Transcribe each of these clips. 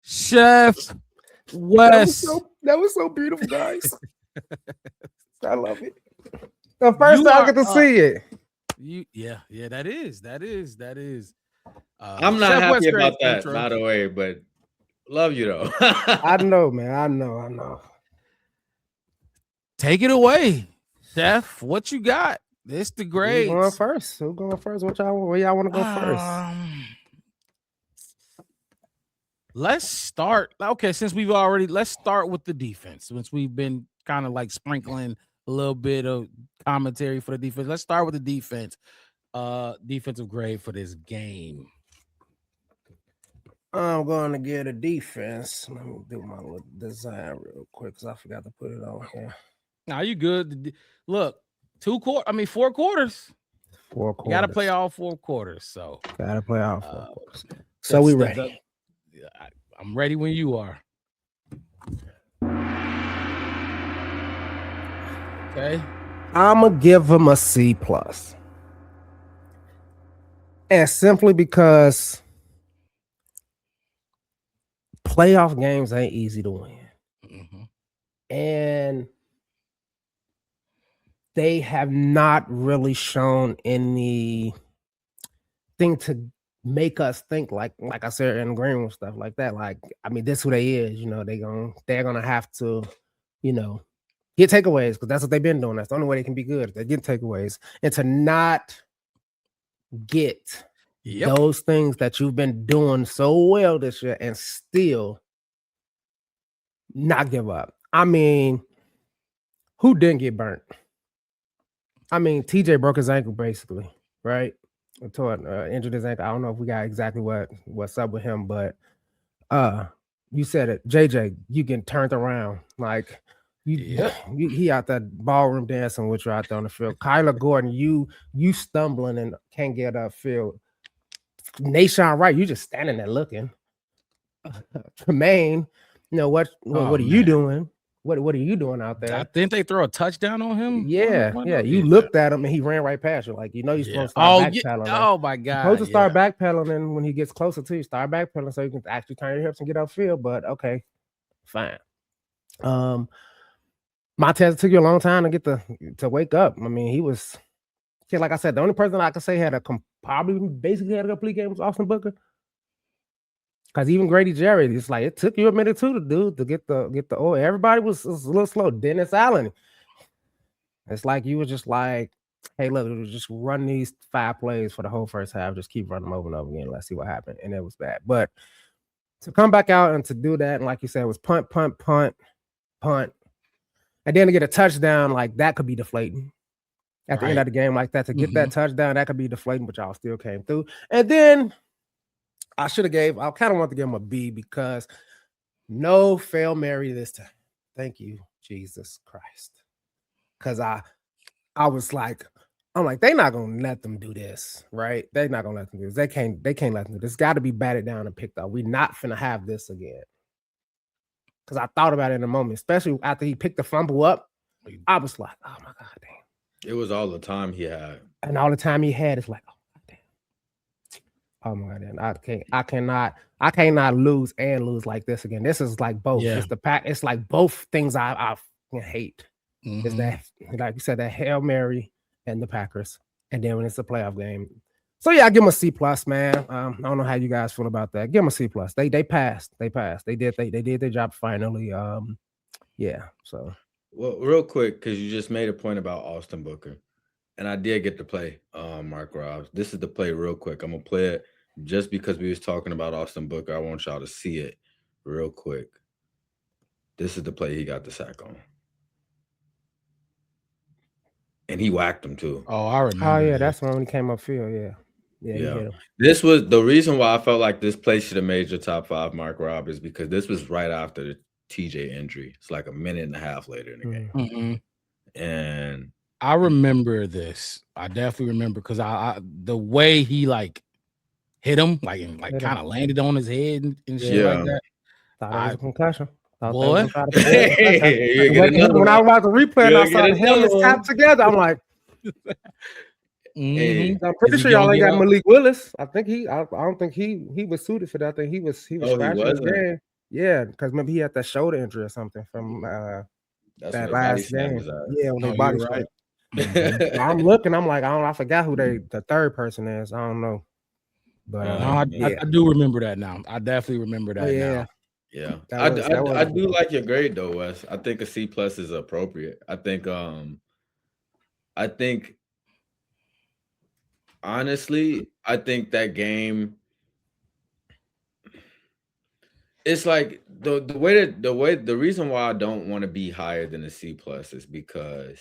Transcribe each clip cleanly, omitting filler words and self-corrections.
Chef West. That was so beautiful, guys. I love it. The first time I get to see it. Yeah, that is. I'm not Chef happy West, about great that, intro. by the way, but love you though. I know, man. I know. Take it away, Chef. What you got? This the grades. Who's going first? Where y'all want to go first? Let's start. Okay, let's start with the defense. Since we've been kind of like sprinkling a little bit of commentary for the defense. Let's start with the defense. Defensive grade for this game. I'm going to get a defense. Let me do my little design real quick because I forgot to put it on here. Now you good? Look, 4 quarters. 4 quarters. You got to play all 4 quarters. So got to play all 4 quarters. So we ready. I'm ready when you are. Okay. I'm gonna give him a C+. And simply because playoff games ain't easy to win. And they have not really shown anything to make us think like I said in Greenwood stuff like that. Like, I mean, this is who they is, they're gonna have to, get takeaways because that's what they've been doing. That's the only way they can be good. They get takeaways. And to not get those things that you've been doing so well this year and still not give up. I mean, who didn't get burnt? I mean, TJ broke his ankle basically, right? Injured his ankle. I don't know if we got exactly what's up with him, but you said it, JJ. You getting turned around like he out that ballroom dancing with you out there on the field. Kyler Gordon, you stumbling and can't get upfield. Nashawn Wright, you just standing there looking. Tremaine, what are you doing? What are you doing out there? Didn't they throw a touchdown on him? Yeah. You looked at him and he ran right past you. Like, you're supposed to start backpedaling. Oh my God. You're supposed to start backpedaling, and when he gets closer to you, start backpedaling so you can actually turn your hips and get upfield. But okay, fine. Montez took you a long time to get to wake up. I mean, he was, like I said, the only person I could say had probably basically had a complete game was Austin Booker. Because even Grady Jarrett, it's like it took you a minute too to get the oh, everybody was a little slow. Dennis Allen, it's like you were just like, hey, look, just run these 5 plays for the whole first half. Just keep running them over and over again. Let's see what happened. And it was bad. But to come back out and to do that, and like you said, it was punt, and then to get a touchdown, like that could be deflating at the end of the game like that. To get that touchdown, that could be deflating, but y'all still came through. And then I kind of want to give him a B because no fail Mary this time. Thank you, Jesus Christ. Because I was like, I'm like, they're not gonna let them do this, right? They're not gonna let them do this. They can't let them do this. It's got to be batted down and picked up. We're not finna have this again. Because I thought about it in a moment, especially after he picked the fumble up. I was like, oh my God, damn. It was all the time he had. And all the time he had, it's like, oh my God, damn. Oh my God, I cannot lose like this again. This is like both. Yeah. It's like both things I hate. Is that, like you said, that Hail Mary and the Packers. And then when it's a playoff game. So yeah, I give them a C+, man. I don't know how you guys feel about that. Give them a C+. They passed. They did their job finally. Yeah. So well, real quick, because you just made a point about Austin Booker, and I did get to play Mark Robbs. This is the play real quick. I'm gonna play it just because we was talking about Austin Booker. I want y'all to see it real quick. This is the play he got the sack on. And he whacked him too. Oh, I remember. Oh yeah, that's when he came upfield. Yeah. Yeah. This was the reason why I felt like this play should have made your top 5, Mark Robb, is because this was right after the TJ injury. It's like a minute and a half later in the game. And I remember this. I definitely remember because I the way he like hit him, like kind of landed on his head and shit like that. Thought it was a concussion. Boy. When I was about to replay and I saw the helmets tapped together, I'm like, I'm pretty sure y'all ain't got Malik Willis. I think I don't think he was suited for that. I think he was scratching his game. Yeah, because maybe he had that shoulder injury or something from That's when that they body last slammed game. his ass. Yeah, when they Oh, body you're right. slammed. So I'm looking. I'm like, I forgot who the third person is. I don't know. But No, I yeah, do remember that now. I definitely remember that now. Yeah, that was I do like your grade though, Wes. I think a C+ is appropriate. I think honestly, I think that game. It's like the reason why I don't want to be higher than a C+ is because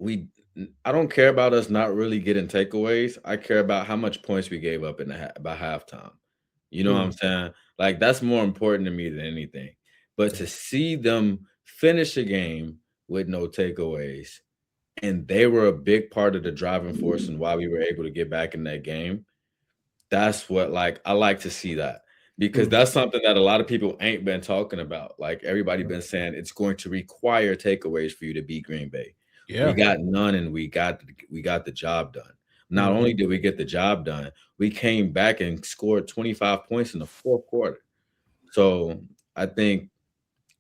I don't care about us not really getting takeaways. I care about how much points we gave up in by halftime. You know what I'm saying? Like that's more important to me than anything. But to see them finish a game with no takeaways, and they were a big part of the driving force and why we were able to get back in that game. That's what I like to see that because that's something that a lot of people ain't been talking about. Like everybody been saying it's going to require takeaways for you to beat Green Bay. Yeah. We got none and we got the job done. Not only did we get the job done, we came back and scored 25 points in the fourth quarter. So I think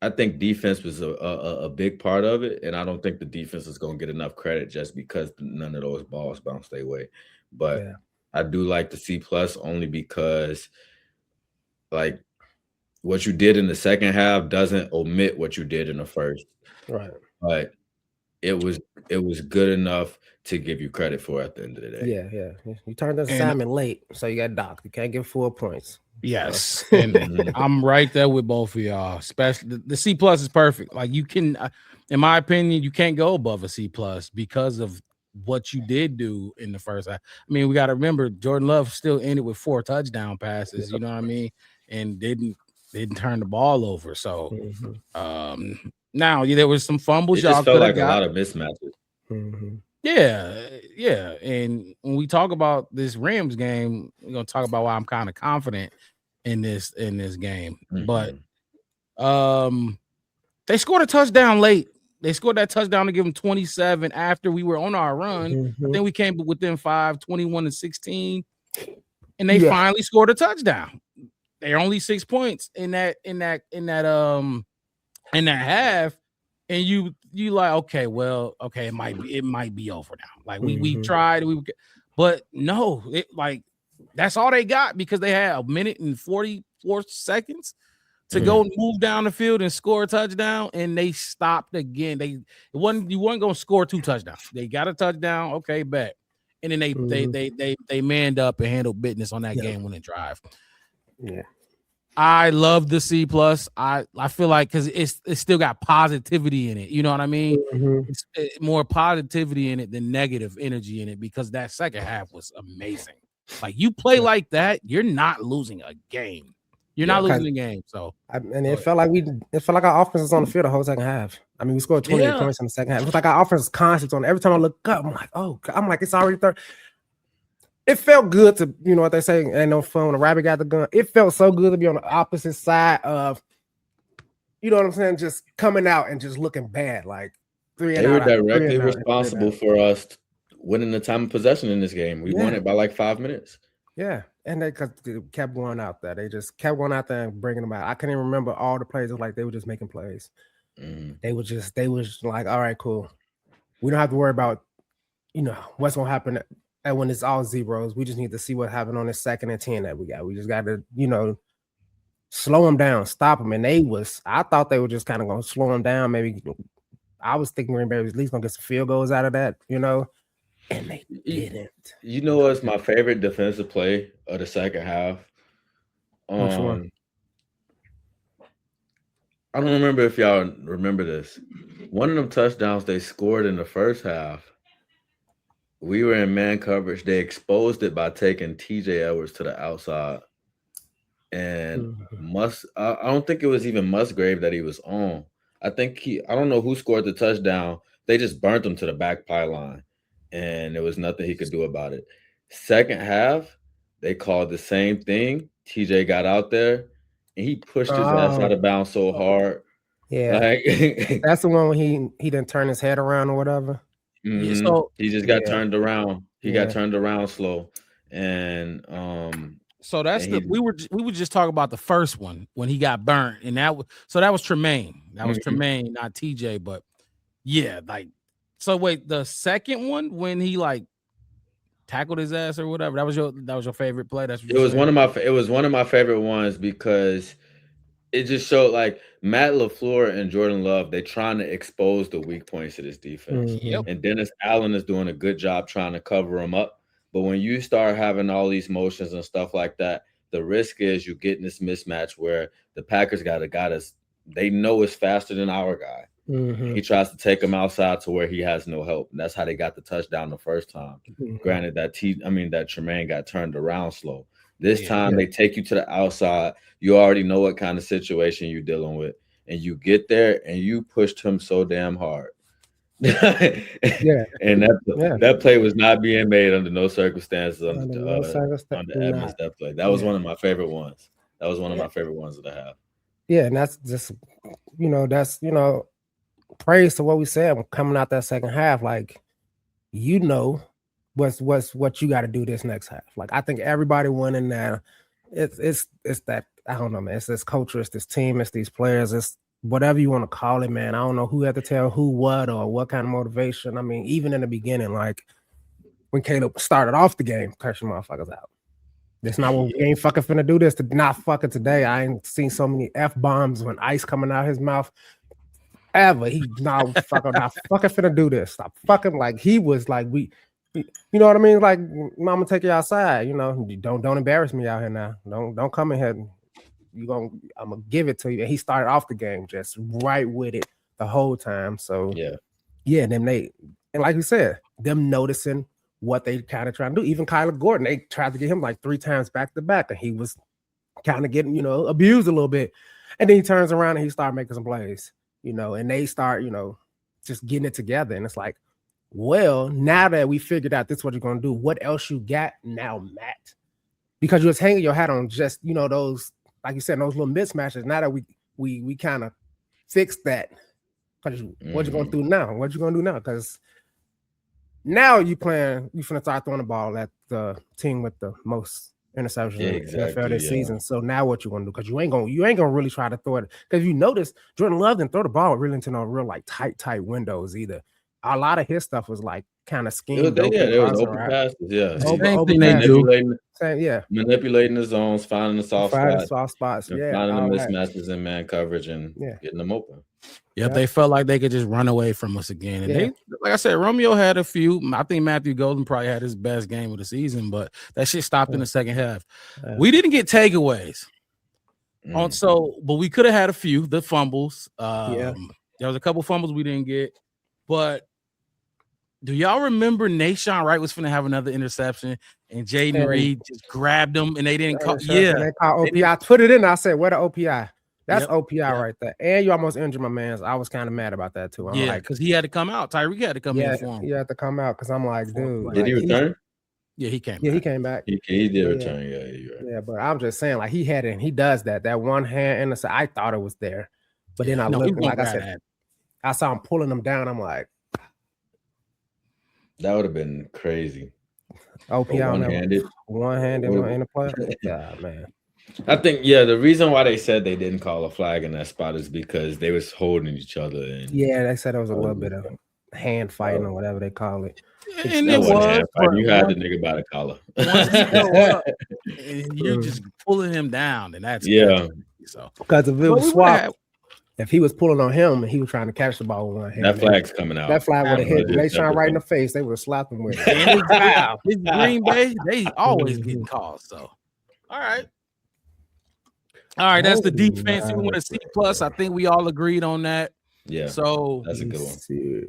defense was a big part of it, and I don't think the defense is going to get enough credit just because none of those balls bounced their way. But I do like the C+ only because, like, what you did in the second half doesn't omit what you did in the first. Right. But it was good enough to give you credit for at the end of the day. Yeah. You turned the assignment late, so you got docked. You can't get 4 points. Yes, and I'm right there with both of y'all. Especially the C+ is perfect. Like you can, in my opinion, you can't go above a C+ because of what you did do in the first half. I mean, we got to remember Jordan Love still ended with 4 touchdown passes. You know what I mean, and didn't turn the ball over. So, now there was some fumbles. It just Y'all felt like got a lot of mismatches. Yeah. And when we talk about this Rams game, we're gonna talk about why I'm kind of confident in this game. But they scored a touchdown late. They scored that touchdown to give them 27 after we were on our run. I think we came within 5, 21-16, and they finally scored a touchdown. They're only 6 points in that half. And you like, okay, it might be over now. Like we tried, but no, that's all they got because they had 1 minute and 44 seconds to go and move down the field and score a touchdown, and they stopped again. You weren't gonna score 2 touchdowns. They got a touchdown, okay, bet. And then they manned up and handled business on that game-winning drive. Yeah. I love the C+. I feel like because it's still got positivity in it. You know what I mean? It's more positivity in it than negative energy in it because that second half was amazing. Like you play like that, you're not losing a game. You're not losing the game. So it felt like our offense was on the field the whole second half. I mean, we scored 28 points in the second half. It was like our offense was constant on. Every time I look up, I'm like, it's already third. It felt good to, you know what they say, ain't no fun when a rabbit got the gun. It felt so good to be on the opposite side of, you know what I'm saying, just coming out and just looking bad. Like they were directly responsible for us winning the time of possession in this game. We won it by like 5 minutes. Yeah, and they kept going out there. They just kept going out there and bringing them out. I can't even remember all the plays. It was like they were just making plays. They was like, all right, cool. We don't have to worry about, what's gonna happen. And when it's all zeros, we just need to see what happened on this 2nd and 10 that we got. We just got to, slow them down, stop them. And I thought they were just kind of going to slow them down. Maybe I was thinking Green Bay was at least going to get some field goals out of that, and they didn't. You know what's my favorite defensive play of the second half? Which one? I don't remember if y'all remember this. One of them touchdowns they scored in the first half. We were in man coverage. They exposed it by taking TJ Edwards to the outside. And I don't think it was even Musgrave that he was on. I don't know who scored the touchdown. They just burnt him to the back pylon. And there was nothing he could do about it. Second half, they called the same thing. TJ got out there and he pushed his ass out of bounds so hard. Yeah. That's the one when he didn't turn his head around or whatever. So he just got turned around. He got turned around slow. And So that's we were just talking about the first one when he got burnt, and that was Tremaine. That was Tremaine, not TJ. But yeah, like, so wait, the second one when he like tackled his ass or whatever, that was your favorite play. That's what it was one of my favorite ones because it just showed like Matt LaFleur and Jordan Love, they're trying to expose the weak points of this defense. And Dennis Allen is doing a good job trying to cover them up. But when you start having all these motions and stuff like that, the risk is you get in this mismatch where the Packers got a guy they know is faster than our guy. He tries to take him outside to where he has no help. And that's how they got the touchdown the first time. Granted that Tremaine got turned around slow. This time they take you to the outside. You already know what kind of situation you're dealing with. And you get there and you pushed him so damn hard. And that play was not being made under no circumstances under Edmonds. That play. That was one of my favorite ones. That was one of my favorite ones that I have. Yeah, and that's just praise to what we said coming out that second half. Like, what's what you got to do this next half. Like, I think everybody went in there. It's that, I don't know, man. It's this culture, it's this team, it's these players, it's whatever you want to call it, man. I don't know who had to tell who what or what kind of motivation. I mean, even in the beginning, like when Caleb started off the game, curse your motherfuckers out. That's not what we ain't fucking finna do this to not fucking today. I ain't seen so many F-bombs when ice coming out his mouth ever. He not fucking finna do this. Stop fucking, like he was like you know what I mean? Like, mama take you outside, don't embarrass me out here now. Don't come in here. I'm gonna give it to you. And he started off the game just right with it the whole time. So then and like you said, them noticing what they kind of trying to do. Even Kyler Gordon, they tried to get him like 3 times back to back, and he was kind of getting, abused a little bit. And then he turns around and he started making some plays, and they start, just getting it together. And it's like, well, now that we figured out this is what you're gonna do, what else you got now, Matt? Because you was hanging your hat on just, those, like you said, those little mismatches. Now that we kind of fixed that, what you gonna do now? What you gonna do now? Because now you finna start throwing the ball at the team with the most interceptions in the NFL this season. So now what you gonna do? Because you ain't gonna really try to throw it. Because you notice Jordan Love didn't throw the ball really into no real like tight windows either. A lot of his stuff was like kind of schemed. There was open passes. Yeah, same thing they do. Manipulating the zones, finding the soft spots. Yeah, finding the mismatches in man coverage and getting them open. Yeah, they felt like they could just run away from us again. And they, like I said, Romeo had a few. I think Matthew Golden probably had his best game of the season, but that shit stopped in the second half. We didn't get takeaways. But we could have had a few. The fumbles. There was a couple fumbles we didn't get. But do y'all remember Nashawn Wright was finna have another interception and Jaden Reed just grabbed him and they didn't call? They called OPI. I put it in. I said, "Where the OPI?" That's OPI right there. And you almost injured my man. I was kind of mad about that too. Because he had to come out. Tyreek had to come in for him. He had to come out because I'm like, dude. Did he return? Yeah, he came. Yeah, he came back. He did return. Yeah, you're right. Yeah, but I'm just saying, like he had it. And he does that. That one hand and I thought it was there, but then I looked, like I said, I saw him pulling him down. I'm like, that would have been crazy. OPI one-handed in the play. Yeah, man. I think the reason why they said they didn't call a flag in that spot is because they was holding each other. And they said it was a little bit of hand fighting or whatever they call it. And it was. You had the nigga by the collar. You're just pulling him down, and that's crazy. So because if it was swapped, if he was pulling on him and he was trying to catch the ball with one hand, that flag's coming out. That flag would have hit Nashawn right in the face. They would have slapped him with it. It's Green Bay. They always getting calls. So, all right. That's the defense. You want a C+. I think we all agreed on that. Yeah. So that's a good one.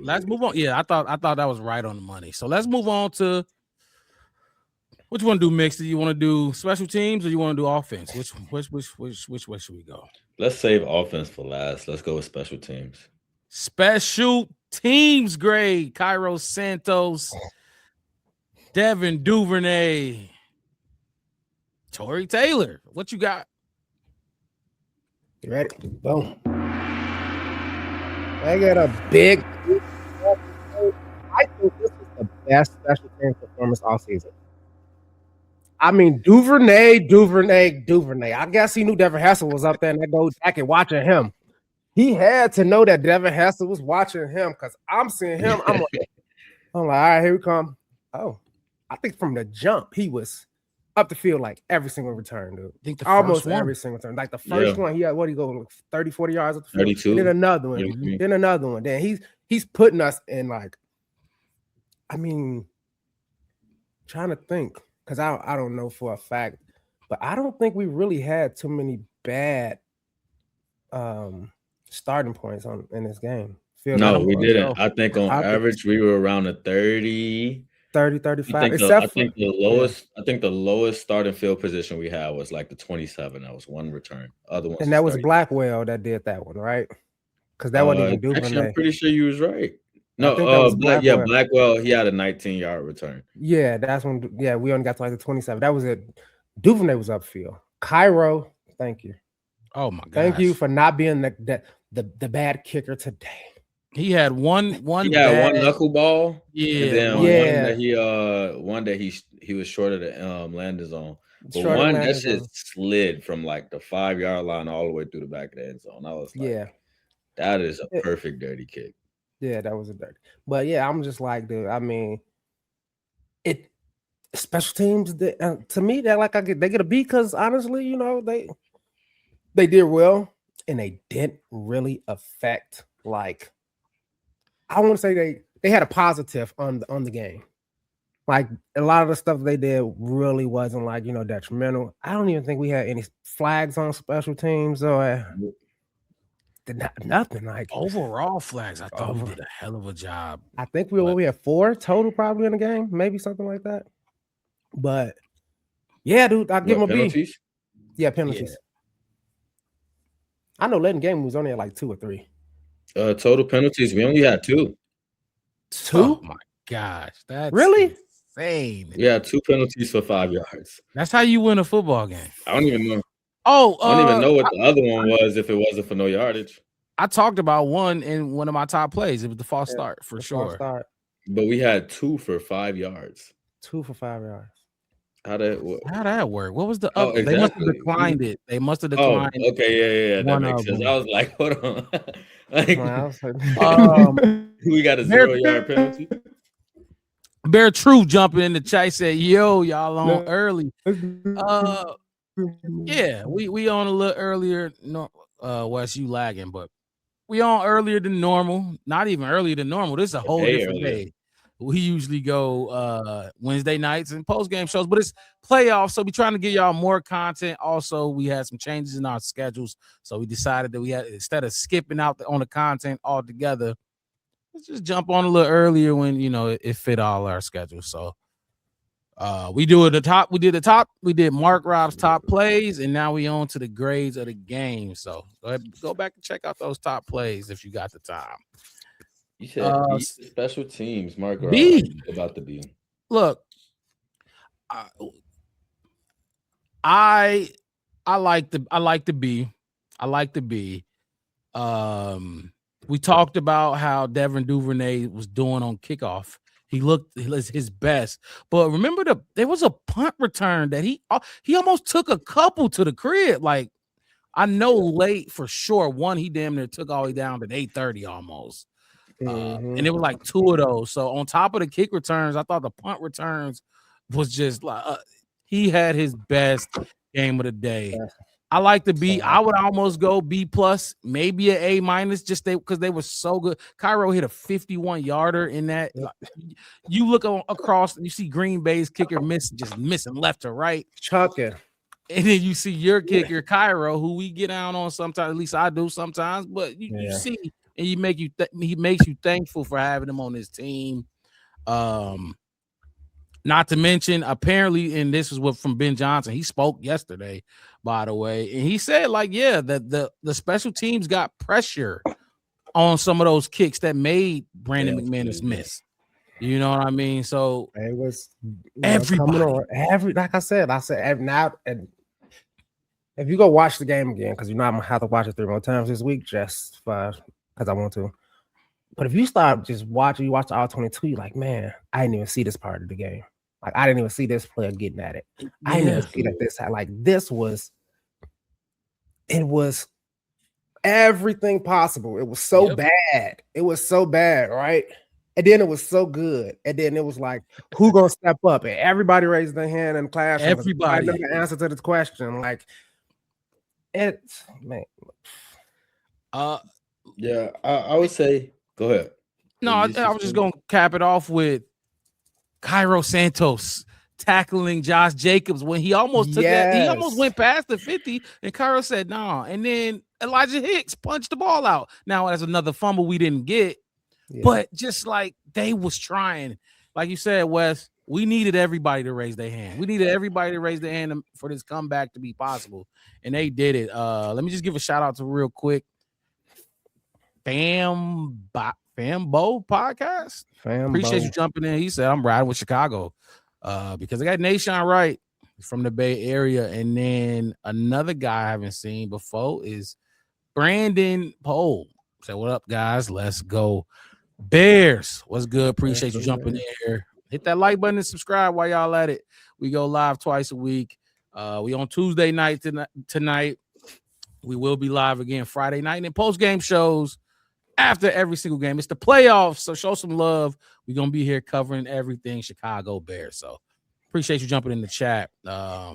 Let's move on. Yeah, I thought that was right on the money. So let's move on to what you want to do, Mix. Do you want to do special teams or you want to do offense? Which way should we go? Let's save offense for last. Let's go with special teams. Special teams grade. Cairo Santos, Devin Duvernay, Tory Taylor. What you got? You ready? Boom. I got a big. I think this is the best special teams performance all season. I mean, Duvernay. I guess he knew Devin Hester was up there in that gold jacket watching him. He had to know that Devin Hester was watching him because I'm seeing him. I'm like, all right, here we come. Oh, I think from the jump, he was up the field like every single return, dude. I think almost every single turn. Like the first one, he had what he go 30, 40 yards up the field. 32. And then another one. 33. Then another one. Then he's putting us in like, I mean, trying to think. Because I don't know for a fact, but I don't think we really had too many bad starting points in this game. No, we didn't. I think on average we were around a 30, 35. I think the lowest starting field position we had was like the 27. That was one return. Other ones, and that was Blackwell that did that one, right? Because that wasn't even Duvernay. Actually, I'm pretty sure you was right. No, Blackwell. He had a 19-yard return. Yeah, that's when. Yeah, we only got to like the 27. That was it. Duvernay was upfield. Cairo, thank you. Oh my god! Thank you for not being the bad kicker today. He had one. He had one knuckleball. Yeah, and then one that he was short of the landing zone. But one that just slid from like the 5-yard line all the way through the back of the end zone. I was like, that is a perfect dirty kick. Yeah, that was a dirty. But yeah, I'm just like, dude. I mean, it special teams. To me, they get a B because honestly, you know, they did well and they didn't really affect like. I want to say they had a positive on the game. Like a lot of the stuff they did really wasn't like, you know, detrimental. I don't even think we had any flags on special teams or nothing like overall flags. I thought we did a hell of a job. I think we had 4 total probably in the game, maybe something like that. But yeah, dude, I'll give him a penalties? B. Yeah, penalties. Yeah. I know late in the game was only at like 2 or 3. Total penalties, we only had 2. 2? Oh my gosh, that's really insane. Yeah, 2 penalties for 5 yards. That's how you win a football game. I don't even know. I don't even know what the other one was if it wasn't for no yardage. I talked about one in one of my top plays. It was the false start for sure. But we had 2 for 5 yards. 2 for 5 yards. How'd that work? What was the exactly. They must have declined it. They must have declined it. Okay, yeah. That makes sense. I was like, hold on. We got a 0-yard penalty. Bear True jumping in the chat said, yo, y'all on early. Yeah, we on a little earlier. No, Wes, you lagging, but we on earlier than normal. Not even earlier than normal. This is a whole different day. We usually go Wednesday nights and post-game shows, but it's playoffs, so we're trying to get y'all more content. Also, we had some changes in our schedules, so we decided that we had, instead of skipping out on the content altogether, let's just jump on a little earlier when, you know, it fit all our schedules. So we did Mark Rob's top plays, and now we on to the grades of the game. So go back and check out those top plays if you got the time. You said special teams, Mark Rob. About the B. Look, I like the B. We talked about how Devin Duvernay was doing on kickoff. He looked his best, but remember there was a punt return that he almost took a couple to the crib. Like I know late for sure. One he damn near took all the way down to 8:30 almost. And it was like 2 of those. So on top of the kick returns, I thought the punt returns was just like he had his best game of the day. I like the B. I would almost go B plus, maybe an A-, just because they were so good. Cairo hit a 51-yarder in that. You look across and you see Green Bay's kicker missing left to right. Chucking. And then you see your kicker, Cairo, who we get down on sometimes, at least I do sometimes, but you see. And he makes you thankful for having him on his team. Not to mention, apparently, and this is what from Ben Johnson. He spoke yesterday, by the way, and he said, like, yeah, that the special teams got pressure on some of those kicks that made Brandon McManus miss. You know what I mean? So it was everybody. Like I said now. And if you go watch the game again, because you know I'm gonna have to watch it 3 more times this week, just for. Because I want to. But if you start just watching, you watch the all 22, you're like, man, I didn't even see this part of the game. Like I didn't even see this player getting at it. I didn't even see that this was. It was everything possible. It was so bad. It was so bad, right? And then it was so good. And then it was like, who gonna step up? And everybody raised their hand in class. Everybody. I know the answer to this question. Like, it's man. Yeah, I would say. Go ahead. No, I was just gonna cap it off with Cairo Santos tackling Josh Jacobs when he almost took that. He almost went past the 50, and Cairo said, "Nah." And then Elijah Hicks punched the ball out. Now that's another fumble we didn't get, but just like they was trying, like you said, Wes, we needed everybody to raise their hand. We needed everybody to raise their hand for this comeback to be possible, and they did it. Let me just give a shout out to real quick, Fambo podcast. Appreciate you jumping in. He said I'm riding with Chicago because I got Nation Wright from the Bay Area, and then another guy I haven't seen before is Brandon Pohl. Say what up, guys? Let's go Bears. What's good? Appreciate you jumping in here. Hit that like button and subscribe while y'all at it. We go live twice a week. We on Tuesday night tonight. We will be live again Friday night, and then post-game shows after every single game. It's the playoffs, so show some love. We're going to be here covering everything Chicago Bears. So appreciate you jumping in the chat. Yeah,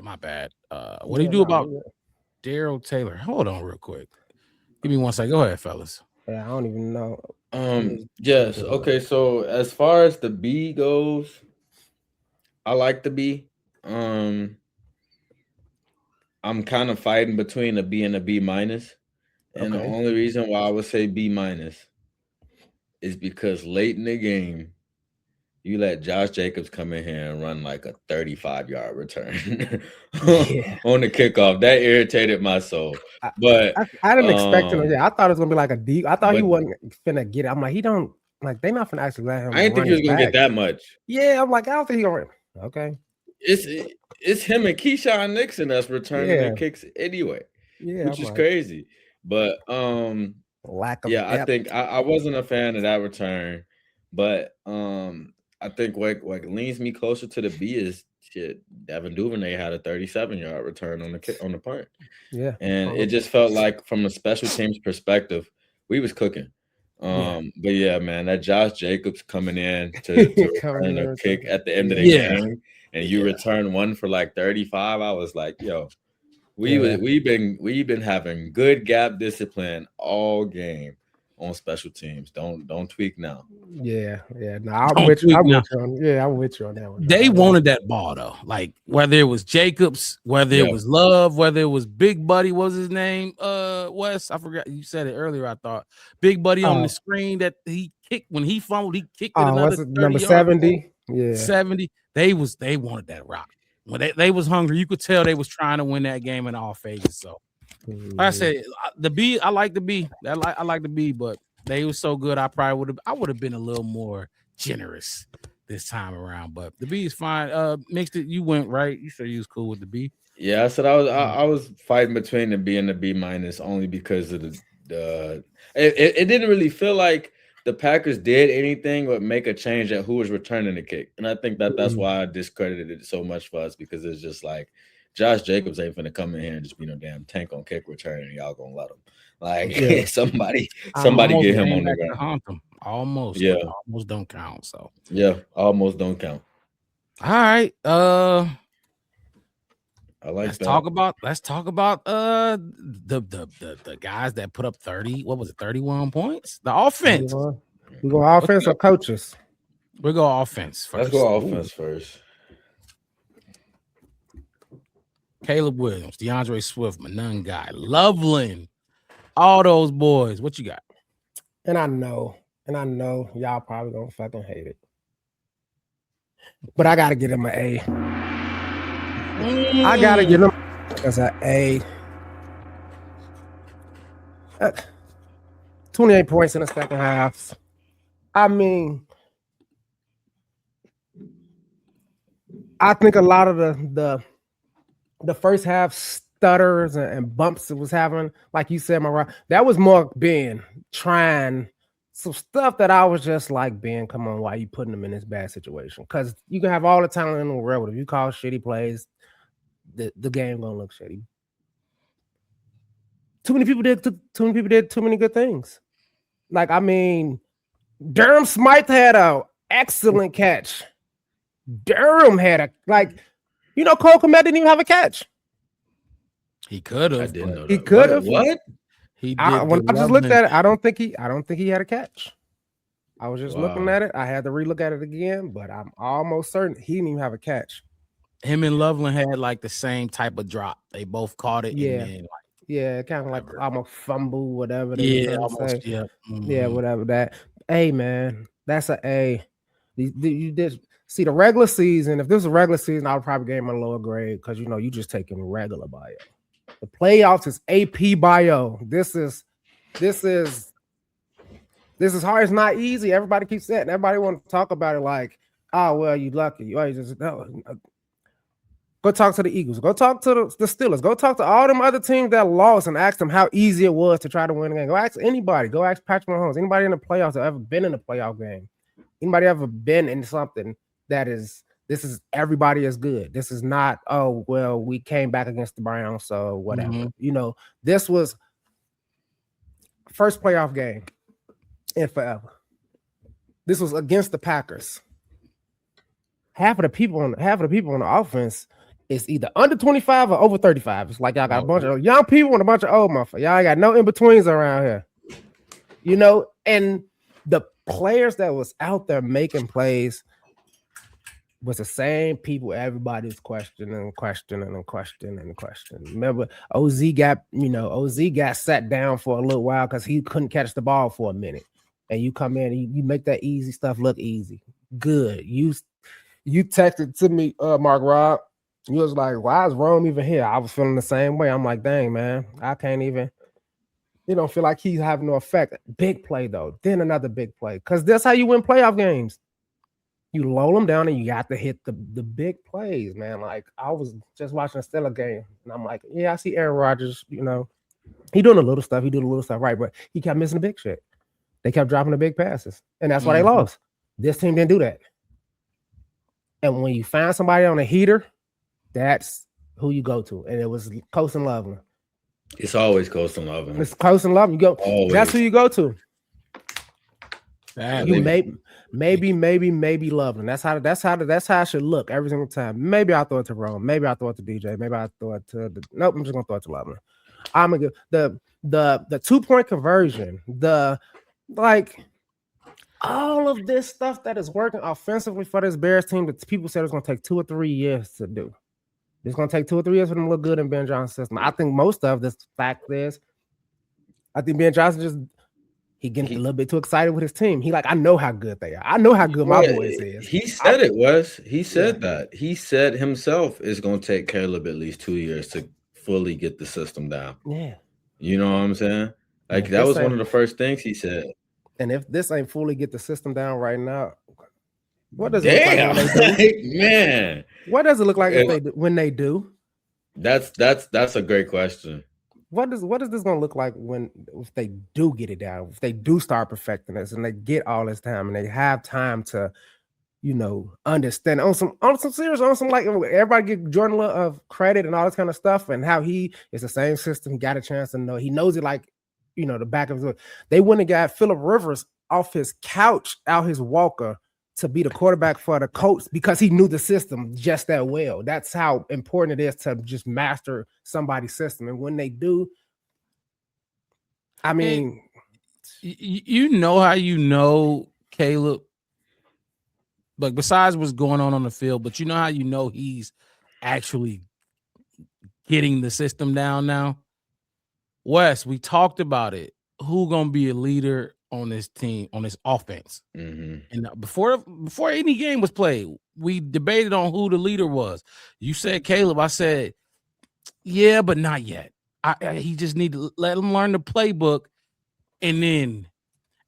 my bad. What do you do about Daryl Taylor? Hold on real quick. Give me 1 second. Go ahead, fellas. Yeah, I don't even know. Yes. Okay, so as far as the B goes, I like the B. I'm kind of fighting between a B and a B minus. And the only reason why I would say B minus is because late in the game, you let Josh Jacobs come in here and run like a 35-yard return on the kickoff. That irritated my soul. But I didn't expect him. Yeah, I thought it was gonna be like a deep. I thought he wasn't finna get it. I'm like, he don't like they not finna actually let him. I didn't think he was gonna get that much. Yeah, I'm like, I don't think he gonna. Okay. It's him and Keyshawn Nixon that's returning the kicks anyway. Yeah, which is crazy. But lack of depth. I think I wasn't a fan of that return, but I think what leans me closer to the B is shit. Devin Duvernay had a 37-yard return on the punt. Yeah, and it just felt like from a special teams perspective, we was cooking. But yeah, man, that Josh Jacobs coming in to return a kick at the end of the game, and you return one for like 35. I was like, yo, we've been having good gap discipline all game on special teams. Don't tweak now. Yeah. No, I'm with you on that one. They wanted that ball though. Like whether it was Jacobs, whether it was Love, whether it was Big Buddy, what was his name? Wes, I forgot. You said it earlier. I thought Big Buddy on the screen that he kicked when he fumbled. He kicked it another number 70. Yeah, 70. They wanted that rock. When they was hungry, you could tell they was trying to win that game in all phases. So. Like I said, the B, I like the B. I like the B, but they was so good. I would have been a little more generous this time around. But the B is fine. Mixed it. You went right. You said you was cool with the B. Yeah, I said I was fighting between the B and the B minus only because of it didn't really feel like the Packers did anything but make a change at who was returning the kick, and I think that's why I discredited it so much for us because it's just like. Josh Jacobs ain't finna come in here and just be no damn tank on kick return, and y'all gonna let him. Like somebody get him on the ground. Almost don't count. So almost don't count. All right. I like let's talk about the guys that put up 30. What was it? 31 points. The offense. We go offense or coaches? We go offense first. Let's go offense first. Caleb Williams, DeAndre Swift, Manun Guy, Loveland, all those boys. What you got? And I know y'all probably gonna fucking hate it, but I gotta get him an A. I gotta get him as an A. 28 points in the second half. I mean, I think a lot of the first half stutters and bumps it was having, like you said, that was more Ben trying some stuff that I was just like, Ben, come on, why you putting them in this bad situation? Because you can have all the talent in the world, but if you call shitty plays, the game gonna look shitty. Too many people did too many good things. Like, I mean, Durham Smythe had an excellent catch. Durham had Cole Kmet didn't even have a catch. He could have. I didn't know that. He could have. What? He did. When I just looked at it, I don't think he had a catch. I was just looking Wow. at it. I had to relook at it again, but I'm almost certain he didn't even have a catch. Him and Loveland had like the same type of drop. They both caught it. Yeah. And then, Yeah, kind of like almost fumble, whatever. They yeah, were trying to almost. say. Yeah. Yeah, Mhm. whatever that. Hey, man, that's a A. You did see the regular season. If this was a regular season, I would probably give him a lower grade because you just taking regular bio. The playoffs is AP bio. This is hard. It's not easy. Everybody keeps saying. Everybody want to talk about it like, oh well, you lucky. You just no. Go talk to the Eagles. Go talk to the Steelers. Go talk to all them other teams that lost and ask them how easy it was to try to win a game. Go ask anybody. Go ask Patrick Mahomes. Anybody in the playoffs that ever been in a playoff game? Anybody ever been in something that is this is everybody is good. This is not, oh, well, we came back against the Browns, so whatever. Mhm. This was first playoff game in forever. This was against the Packers. Half of the people on the offense is either under 25 or over 35. It's like y'all got a bunch of young people and a bunch of old motherfuckers. Y'all ain't got no in-betweens around here. And the players that was out there making plays was the same people everybody's questioning. Remember, OZ got sat down for a little while because he couldn't catch the ball for a minute. And you come in and you make that easy stuff look easy. Good. You texted to me, Mark Rob. You was like, why is Rome even here? I was feeling the same way. I'm like, dang, man, I can't even. You don't feel like he's having no effect. Big play, though. Then another big play. Because that's how you win playoff games. You lull them down and you got to hit the big plays, man. Like, I was just watching a Steelers game, and I'm like, yeah, I see Aaron Rodgers, he doing a little stuff. He did a little stuff right, but he kept missing the big shit. They kept dropping the big passes, and that's why they lost. This team didn't do that. And when you find somebody on a heater, that's who you go to. And it was Colston Loveland. It's always Colston Loveland. It's Colston Loveland. You go. Always. That's who you go to. That, you maybe Loveland. That's how it should look every single time. Maybe I'll throw it to Rome. Maybe I'll throw it to DJ. Maybe I'll throw it to nope. I'm just gonna throw it to Loveland. I'm gonna give the 2-point conversion. All of this stuff that is working offensively for this Bears team that people said it's going to take 2 or 3 years to do. It's going to take 2 or 3 years for them to look good in Ben Johnson's system. I think most of this fact is, I think Ben Johnson he getting a little bit too excited with his team. I know how good they are. I know how good my boys is. He said He said that. He said himself it's going to take Caleb at least 2 years to fully get the system down. Yeah. You know what I'm saying? Like, that was one of the first things he said. And if this ain't fully get the system down right now, what does it look like when they do? Man, what does it look like when they do? That's a great question. What is this gonna look like if they do get it down? If they do start perfecting this and they get all this time and they have time to, understand on some serious, on some like everybody give Jordan Love of credit and all this kind of stuff and how he is the same system. He got a chance to know. He knows it like. The back of his. They wouldn't have got Phillip Rivers off his couch, out his walker, to be the quarterback for the Colts because he knew the system just that well. That's how important it is to just master somebody's system. And when they do, I mean, how Caleb, like besides what's going on the field, but how he's actually getting the system down now. Wes, we talked about it. Who gonna be a leader on this team, on this offense? Mm-hmm. And before any game was played, we debated on who the leader was. You said Caleb. I said, yeah, but not yet. He just need to let him learn the playbook. And then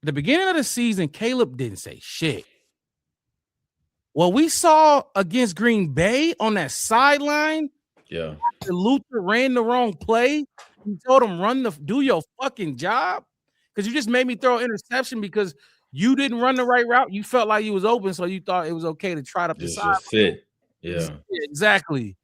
at the beginning of the season, Caleb didn't say shit. What we saw against Green Bay on that sideline, Luther ran the wrong play. He told him do your fucking job. because you just made me throw an interception because you didn't run the right route. You felt like you was open, so you thought it was okay to trot up the side. Just sit. Yeah, exactly.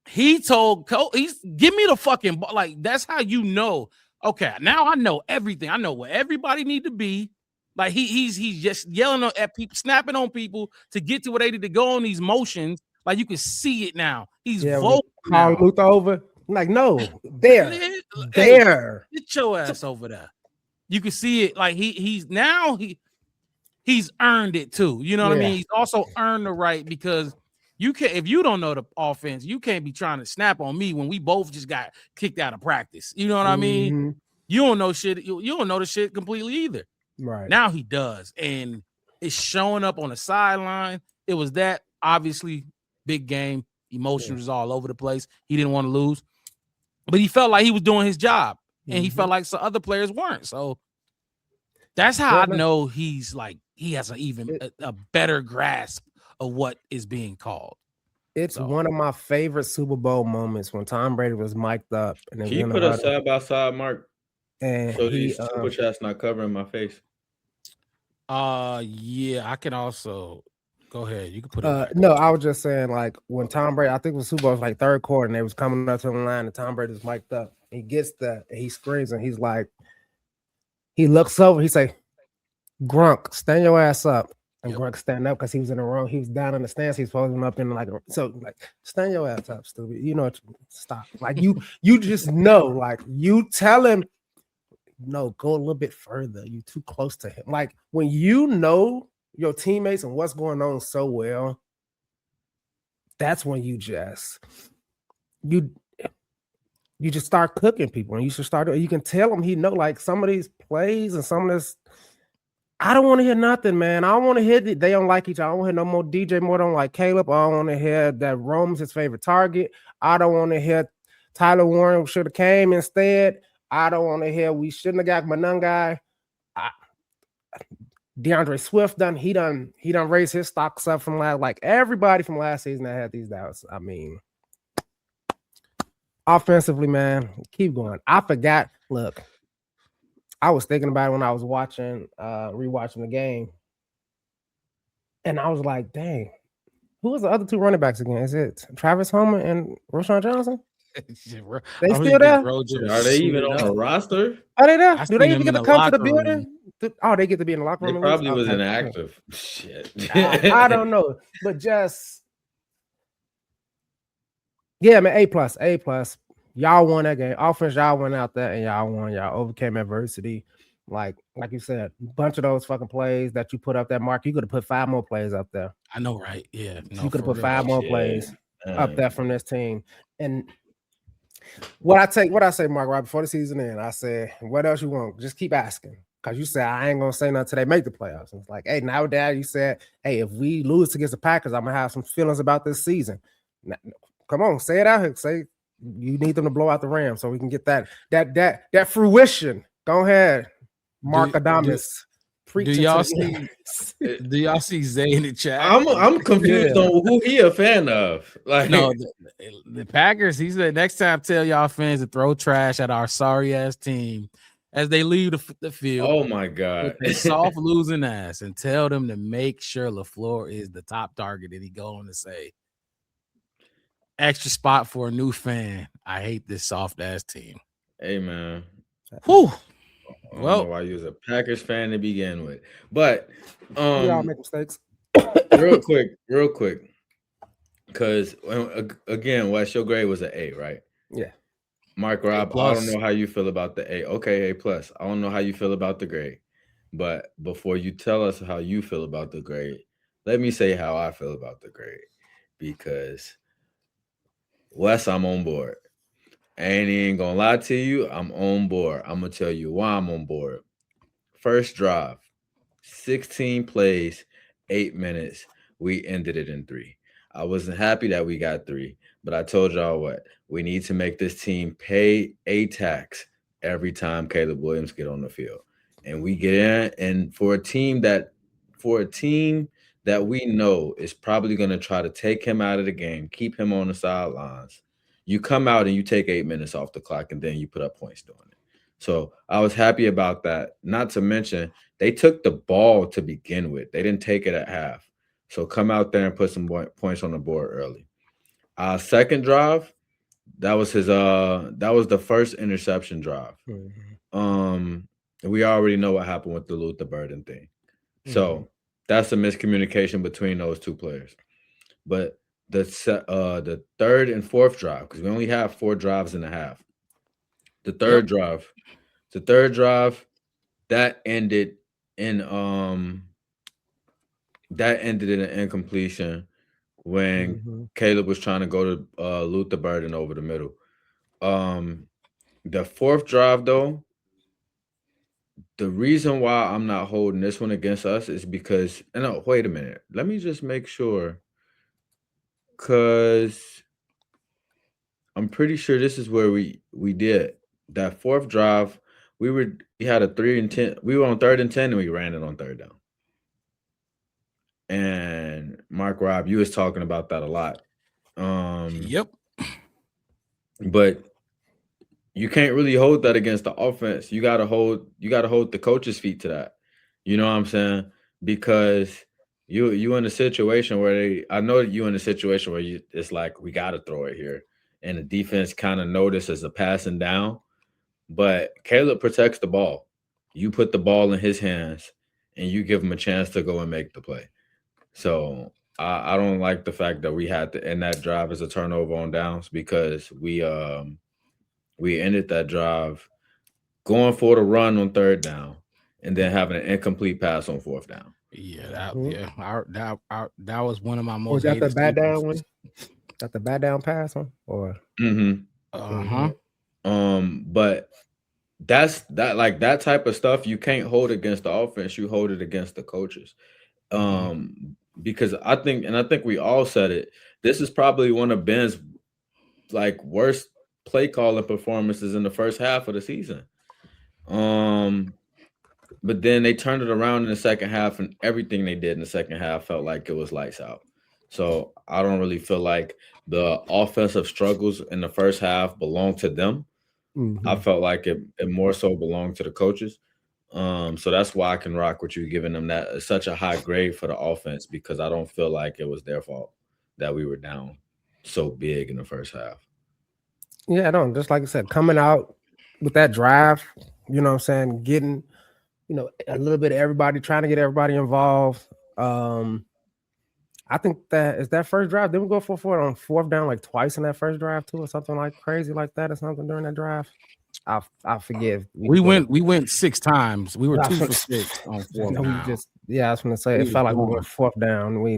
He told he's give me the fucking ball. Like, that's how you know. Okay, now I know everything. I know where everybody need to be. Like he's just yelling at people, snapping on people to get to where they need to go on these motions. Like, you can see it now. He's vocal now. Call Luther over. I'm like, no, there. Hey, get your ass over there. You can see it. Like he's earned it too. You know what I mean? He's also earned the right, because you can't, if you don't know the offense, you can't be trying to snap on me when we both just got kicked out of practice. You know what I mean? You don't know shit. You don't know the shit completely either. Right. Now he does. And it's showing up on the sideline. It was that, obviously, big game. Emotions was all over the place. He didn't want to lose, but he felt like he was doing his job, and he felt like some other players weren't. So that's how I know he's like, he has a better grasp of what is being called. It's one of my favorite Super Bowl moments when Tom Brady was mic'd up. And can you put us side by side, Mark? And so these super chats not covering my face. Yeah, I can also go ahead. You can put it. No, I was just saying, like, when Tom Brady, I think it was Super Bowl, was like third quarter, and they was coming up to the line, and Tom Brady was mic'd up. He gets that, and he screams, and he's like, he looks over, he say, "Grunk, stand your ass up." And Grunk stand up because he was in the wrong. He was down in the stands. He's posing up in like stand your ass up, stupid. You know, stop. Like you just know. Like, you tell him, no, go a little bit further. You too close to him. Like, when you know your teammates and what's going on so well, that's when you just start cooking people, and you should start. You can tell him, he know, like, some of these plays and some of this. I don't want to hear nothing, man. I don't want to hear that they don't like each other. I don't want to hear no more DJ Moore don't like Caleb. I don't want to hear that Rome's his favorite target. I don't want to hear Tyler Warren should have came instead. I don't want to hear we shouldn't have got Monangai. DeAndre Swift he done raised his stocks up from last, like everybody from last season that had these doubts. I mean, offensively, man, keep going. I forgot. Look, I was thinking about it when I was rewatching the game, and I was like, dang, who was the other two running backs again? Is it Travis Homer and Roschon Johnson? They still there? Are they even on the roster? Are they there? Do they even get to come to the building? Oh, they get to be in the locker room. They probably was inactive. Shit. I don't know, but just man, A+. Y'all won that game. Offense, y'all went out there and y'all won. Y'all overcame adversity. Like you said, a bunch of those fucking plays that you put up there, Mark, you could have put 5 more plays up there. I know, right? Yeah. No, you could have put 5 more plays up there from this team. And what I say, Mark, right before the season end, I said, what else you want? Just keep asking. Because you said, I ain't going to say nothing until they make the playoffs. And it's like, hey, now, Dad, you said, hey, if we lose against the Packers, I'm going to have some feelings about this season. Now, come on, say it out here. Say you need them to blow out the Rams so we can get that fruition. Go ahead, Mark Adamus. Do y'all see Zay in the chat? I'm confused on who he a fan of. Like, no, the Packers. He said, next time tell y'all fans to throw trash at our sorry ass team as they leave the field. Oh my God, with their soft losing ass, and tell them to make sure LaFleur is the top target. And he go on to say, extra spot for a new fan. I hate this soft ass team. Hey man. Whew. I don't know why you was a Packers fan to begin with, but y'all make mistakes. real quick, because again, Wes, your grade was an A, right? Yeah. Mark Rob, I don't know how you feel about the A. Okay, A+. I don't know how you feel about the grade, but before you tell us how you feel about the grade, let me say how I feel about the grade, because Wes, I'm on board. I ain't gonna lie to you. I'm on board. I'm gonna tell you why I'm on board. First drive, 16 plays, 8 minutes. We ended it in 3. I wasn't happy that we got 3, but I told y'all what, we need to make this team pay a tax every time Caleb Williams get on the field. And we get in, and for a team that we know is probably gonna try to take him out of the game, keep him on the sidelines. You come out and you take 8 minutes off the clock, and then you put up points doing it. So I was happy about that. Not to mention, they took the ball to begin with. They didn't take it at half. So come out there and put some points on the board early. Second drive, that was the first interception drive. We already know what happened with the Luther Burden thing. So that's a miscommunication between those two players. But the third and fourth drive, because we only have 4 drives and a half. The third drive, that ended in an incompletion when Caleb was trying to go to Luther Burden over the middle. The fourth drive, though, the reason why I'm not holding this one against us is because no, wait a minute. Let me just make sure, because I'm pretty sure this is where we did that fourth drive. We had a 3 and 10. We were on 3rd and 10, and we ran it on 3rd down. And Mark Rob, you was talking about that a lot. Yep. But you can't really hold that against the offense. You gotta hold the coach's feet to that. You know what I'm saying? Because you in a situation where I know you in a situation where it's like we gotta throw it here. And the defense kind of notices a passing down. But Caleb protects the ball. You put the ball in his hands and you give him a chance to go and make the play. So I don't like the fact that we had to end that drive as a turnover on downs, because we ended that drive going for the run on 3rd down and then having an incomplete pass on 4th down. Yeah, that was one of my most. Was that the bad down one? Got the bad down pass one, or but that's that type of stuff you can't hold against the offense. You hold it against the coaches. Because I think we all said it. This is probably one of Ben's worst play calling performances in the first half of the season. But then they turned it around in the second half, and everything they did in the second half felt like it was lights out. So I don't really feel like the offensive struggles in the first half belong to them. I felt like it more so belonged to the coaches. So that's why I can rock with you giving them that such a high grade for the offense, because I don't feel like it was their fault that we were down so big in the first half. Yeah, no, just like I said, coming out with that drive, you know what I'm saying, getting, a little bit of everybody, trying to get everybody involved. I think that is that first drive. Didn't we go for it on 4th down twice in that first drive too, or something crazy like that, or something during that drive? I forgive. We went 6 times. We were 2 for 6 on 4th down. I was gonna say it felt like we went 4th down. We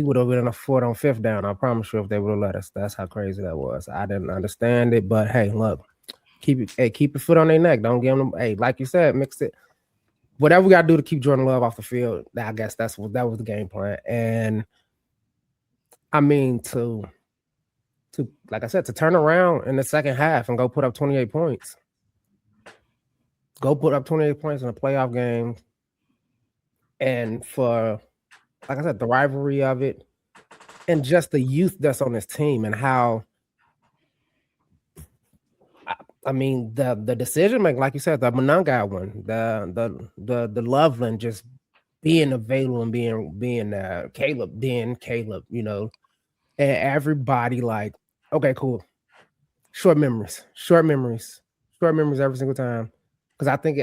would have been a 4th on 5th down. I promise you, if they would have let us. That's how crazy that was. I didn't understand it, but hey, look, keep your foot on their neck. Don't give them. Hey, like you said, mix it. Whatever we got to do to keep Jordan Love off the field, I guess that was the game plan. And I mean, to like I said, to turn around in the second half and go put up 28 points. Go put up 28 points in a playoff game. And for, like I said, the rivalry of it and just the youth that's on this team and how, I mean, the decision making, like you said, the Monangai one, the Loveland just being available and being Caleb, and everybody okay, cool. Short memories every single time. Because I think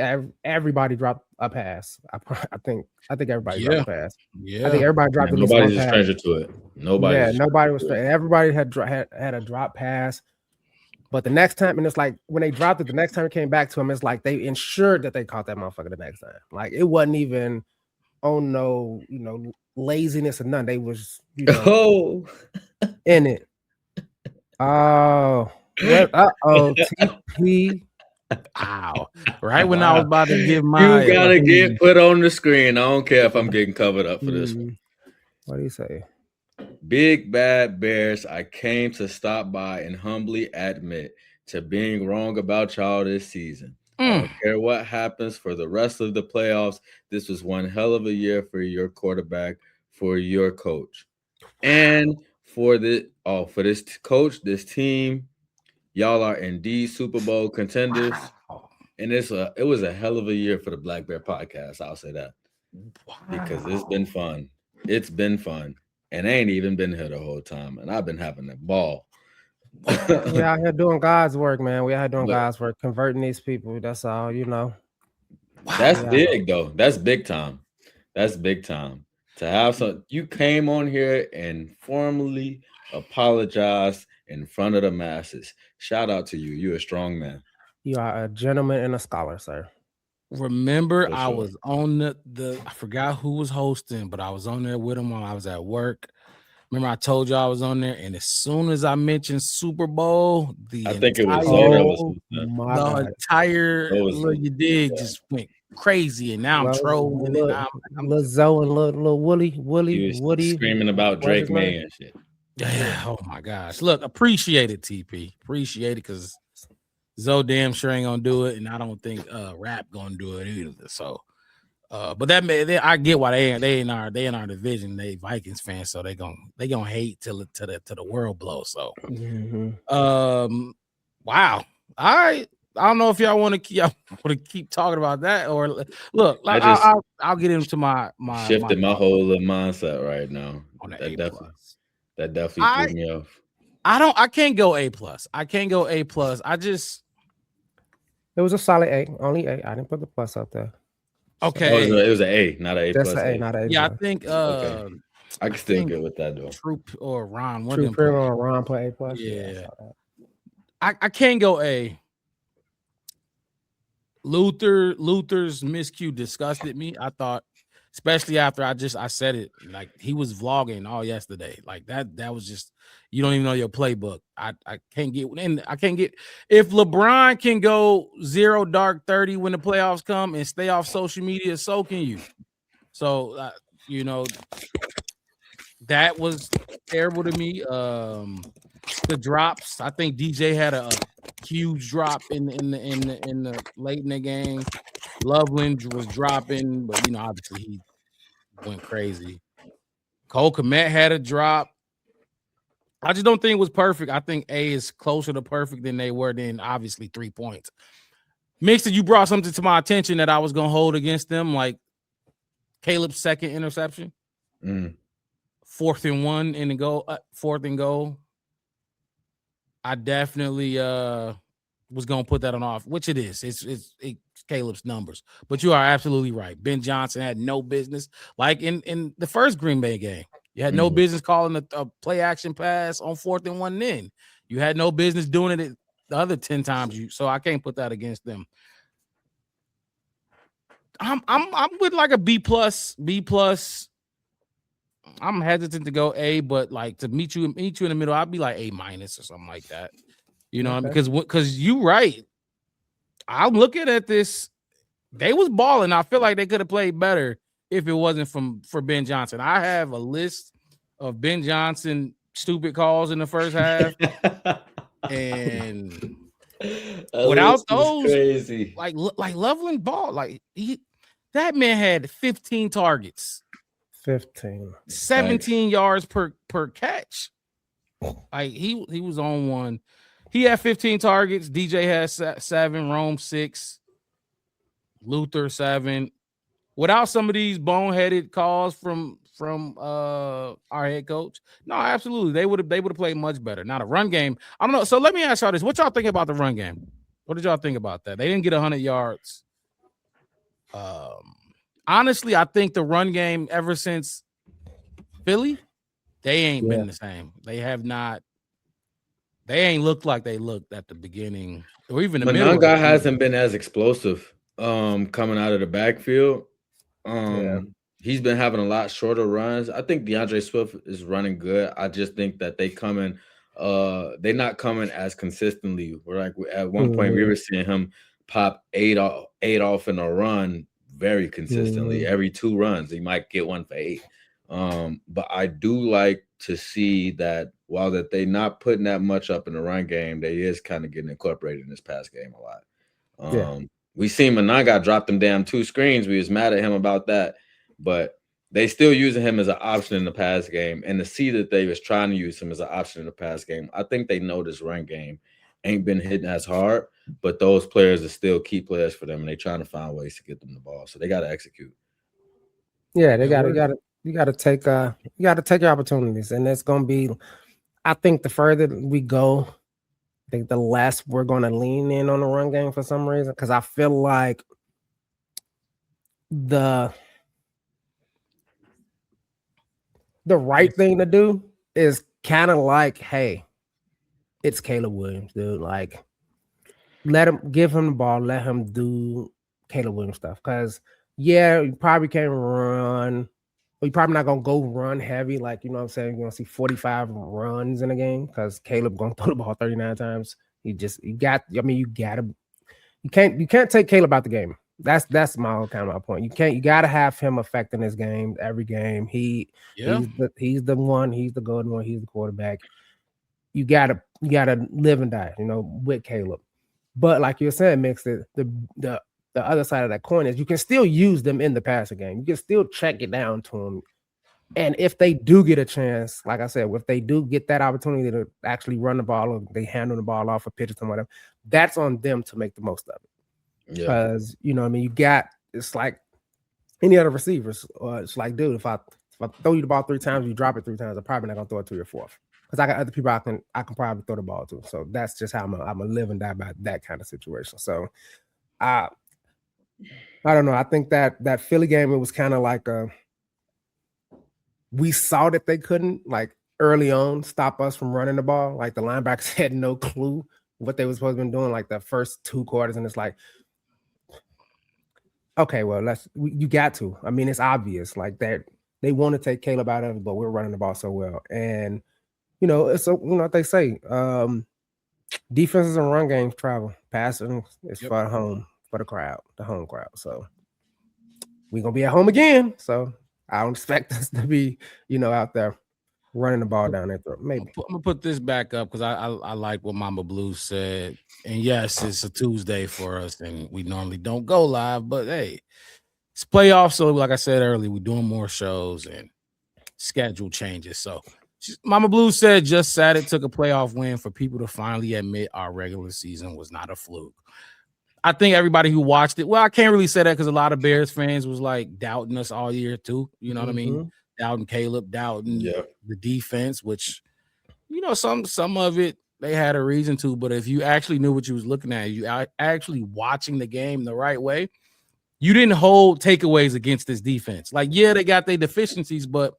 everybody dropped a pass. I think everybody dropped a pass. Yeah, I think everybody dropped. Nobody's a stranger to it. Nobody was. Everybody had a drop pass. But the next time, and it's like when they dropped it, the next time it came back to them, it's like they ensured that they caught that motherfucker the next time. Like it wasn't even, no, laziness or nothing. They was, in it. Oh, TP. Ow. Right when I was about to give my, you gotta get put on the screen. I don't care if I'm getting covered up for this one. What do you say? Big Bad Bears, I came to stop by and humbly admit to being wrong about y'all this season. I don't care what happens for the rest of the playoffs. This was one hell of a year for your quarterback, for your coach, and for this coach, this team. Y'all are indeed Super Bowl contenders. Wow. And it was a hell of a year for the Black Bear podcast. I'll say that. Because it's been fun. It's been fun. And I ain't even been here the whole time. And I've been having a ball. We out here doing God's work, man. We out here doing Look. God's work, converting these people. That's all, you know. That's big though. That's big time. That's big time. To have some, you came on here and formally apologized in front of the masses. Shout out to you. You're a strong man. You are a gentleman and a scholar, sir. Remember, For I sure. was on the I forgot who was hosting, but I was on there with him while I was at work. Remember, I told you I was on there, and as soon as I mentioned Super Bowl, I think it was my entire That was- little you dig just went crazy, and now I'm trolling. And Little Zoe and little Woody, He was screaming about Drake his name? May and shit. yeah, oh my gosh. Look, appreciate it, TP. Appreciate it because Zoe damn sure ain't gonna do it, and I don't think Rap gonna do it either. So but I get why they in our division, they Vikings fans, so they gonna hate till the world blows. So wow. All right. I don't know if y'all want to keep talking about that or look. Like, I'll get into my shifted my whole little mindset right now. On That A+. definitely threw me off. I can't go A+. I can't go A+. It was a solid A, only A. I didn't put the plus up there. Okay. It was an A, not an A+. That's an A, not an A. Yeah, I think Okay. I can still get with that though. Troop or Ron. One True of them Prim or Ron put A+. Yeah. I can't go A. Luther's miscue disgusted me. I thought, especially after I said it, like he was vlogging all yesterday. Like that was just, you don't even know your playbook. I can't get, and I can't get, if LeBron can go 0 dark 30 when the playoffs come and stay off social media, so can you. So you know, that was terrible to me. The drops, I think DJ had a huge drop in the late in the game. Loveland was dropping, but you know, obviously he went crazy. Cole Kmet had a drop. I just don't think it was perfect. I think A is closer to perfect than they were. Then obviously 3 points. Mixed, you brought something to my attention that I was gonna hold against them, like Caleb's second interception, 4th and 1 in the goal, 4th and goal. I definitely was gonna put that on off, which it is. It's Caleb's numbers, but you are absolutely right. Ben Johnson had no business, like in the first Green Bay game. You had no business calling a play action pass on 4th and 1. Then you had no business doing it the other 10 times. So I can't put that against them. I'm with like a B+. I'm hesitant to go A, but like to meet you in the middle, I'd be like A- or something like that. You know, because you right. I'm looking at this. They was balling. I feel like they could have played better if it wasn't for Ben Johnson. I have a list of Ben Johnson stupid calls in the first half, and without those, crazy. like Loveland ball, like that man had 15 targets. 15, 17 yards per catch. Like he was on one. He had 15 targets. DJ had 7, Rome 6, Luther 7. Without some of these boneheaded calls from our head coach, no, absolutely they would have played much better. Not a run game. I don't know. So let me ask y'all this: what y'all think about the run game? What did y'all think about that? They didn't get 100 yards. Honestly, I think the run game ever since Philly, they ain't been the same. They have not. They ain't looked like they looked at the beginning or even the middle. Monanga hasn't been as explosive coming out of the backfield. He's been having a lot shorter runs. I think DeAndre Swift is running good. I just think that they're not coming as consistently. We're like at one point we were seeing him pop 8 off in a run very consistently. Every 2 runs, he might get one for 8. But I do like to see that while that they're not putting that much up in the run game, they is kind of getting incorporated in this pass game a lot. We seen Monanga drop them damn 2 screens. We was mad at him about that, but they still using him as an option in the pass game. And to see that they was trying to use him as an option in the pass game, I think they know this run game ain't been hitting as hard, but those players are still key players for them, and they're trying to find ways to get them the ball. So they got to execute. Yeah, you got to take your opportunities, and it's gonna be. I think the further we go, I think the less we're gonna lean in on the run game for some reason, because I feel like the right thing to do is kind of like, hey, it's Caleb Williams, dude. Like, give him the ball, let him do Caleb Williams stuff. Because yeah, you probably can't run. You're probably not gonna go run heavy, like, you know what I'm saying. You're gonna see 45 runs in a game because Caleb gonna throw the ball 39 times. You can't take Caleb out the game. That's my kind of my point. You gotta have him affecting this game every game. He's the one, he's the golden one, he's the quarterback. You gotta live and die, with Caleb. But like you're saying, Mix, the other side of that coin is you can still use them in the passing game. You can still check it down to them. And if they do get a chance, like I said, if they do get that opportunity to actually run the ball, or they handle the ball off for pitches and whatever, that's on them to make the most of it. Because it's like any other receivers. It's like, dude, if I throw you the ball 3 times, you drop it 3 times, I'm probably not gonna throw it to your 4th. Because I got other people I can probably throw the ball to. So that's just how I'm a live and die by that kind of situation. So I don't know. I think that Philly game, it was kind of like we saw that they couldn't, like, early on stop us from running the ball. Like, the linebackers had no clue what they were supposed to be doing, like, the first 2 quarters, and it's like, okay, well, you got to. I mean, it's obvious, like, that they want to take Caleb out of it, but we're running the ball so well. And it's what they say. Defenses and run games travel. Passing is for home, for the crowd, the home crowd. So we're gonna be at home again. So I don't expect us to be, out there running the ball down their throat. Maybe. I'm gonna put this back up because I like what Mama Blue said. And yes, it's a Tuesday for us, and we normally don't go live, but hey, it's playoffs. So like I said earlier, we're doing more shows and schedule changes. So Mama Blue said just Saturday took a playoff win for people to finally admit our regular season was not a fluke. I think everybody who watched it, well, I can't really say that because a lot of Bears fans was like doubting us all year too. You know what I mean? Doubting Caleb, doubting the defense, which, some of it they had a reason to. But if you actually knew what you was looking at, you actually watching the game the right way, you didn't hold takeaways against this defense. Like, yeah, they got their deficiencies, but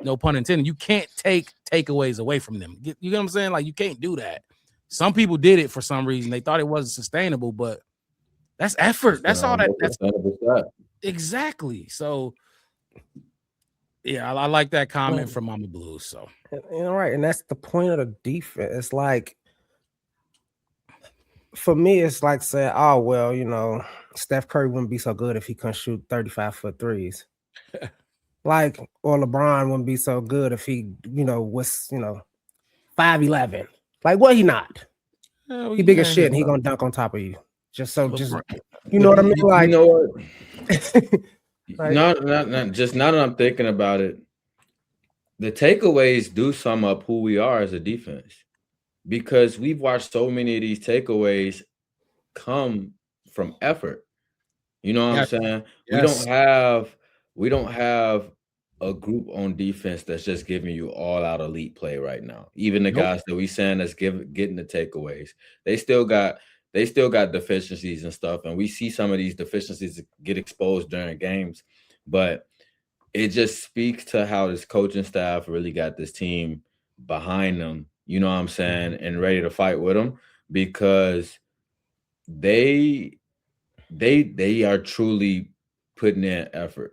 no pun intended, you can't take takeaways away from them. You know what I'm saying? Like, you can't do that. Some people did it for some reason. They thought it wasn't sustainable, but that's effort. That's all that. That's exactly. So, yeah, I like that comment from Mama Blue. So, right, and that's the point of the defense. It's like, for me, it's like saying, oh, well, Steph Curry wouldn't be so good if he couldn't shoot 35-foot threes. Like, or LeBron wouldn't be so good if he, was, 5'11". Like, what he not? He big as shit, and he gonna dunk on top of you. You know what I mean? Like, just now that I'm thinking about it, the takeaways do sum up who we are as a defense, because we've watched so many of these takeaways come from effort. You know what I'm saying? Yes. We don't have a group on defense that's just giving you all out elite play right now. Even the guys that we saying that's getting the takeaways, they still got deficiencies and stuff, and we see some of these deficiencies get exposed during games. But it just speaks to how this coaching staff really got this team behind them. You know what I'm saying? And ready to fight with them, because they are truly putting in effort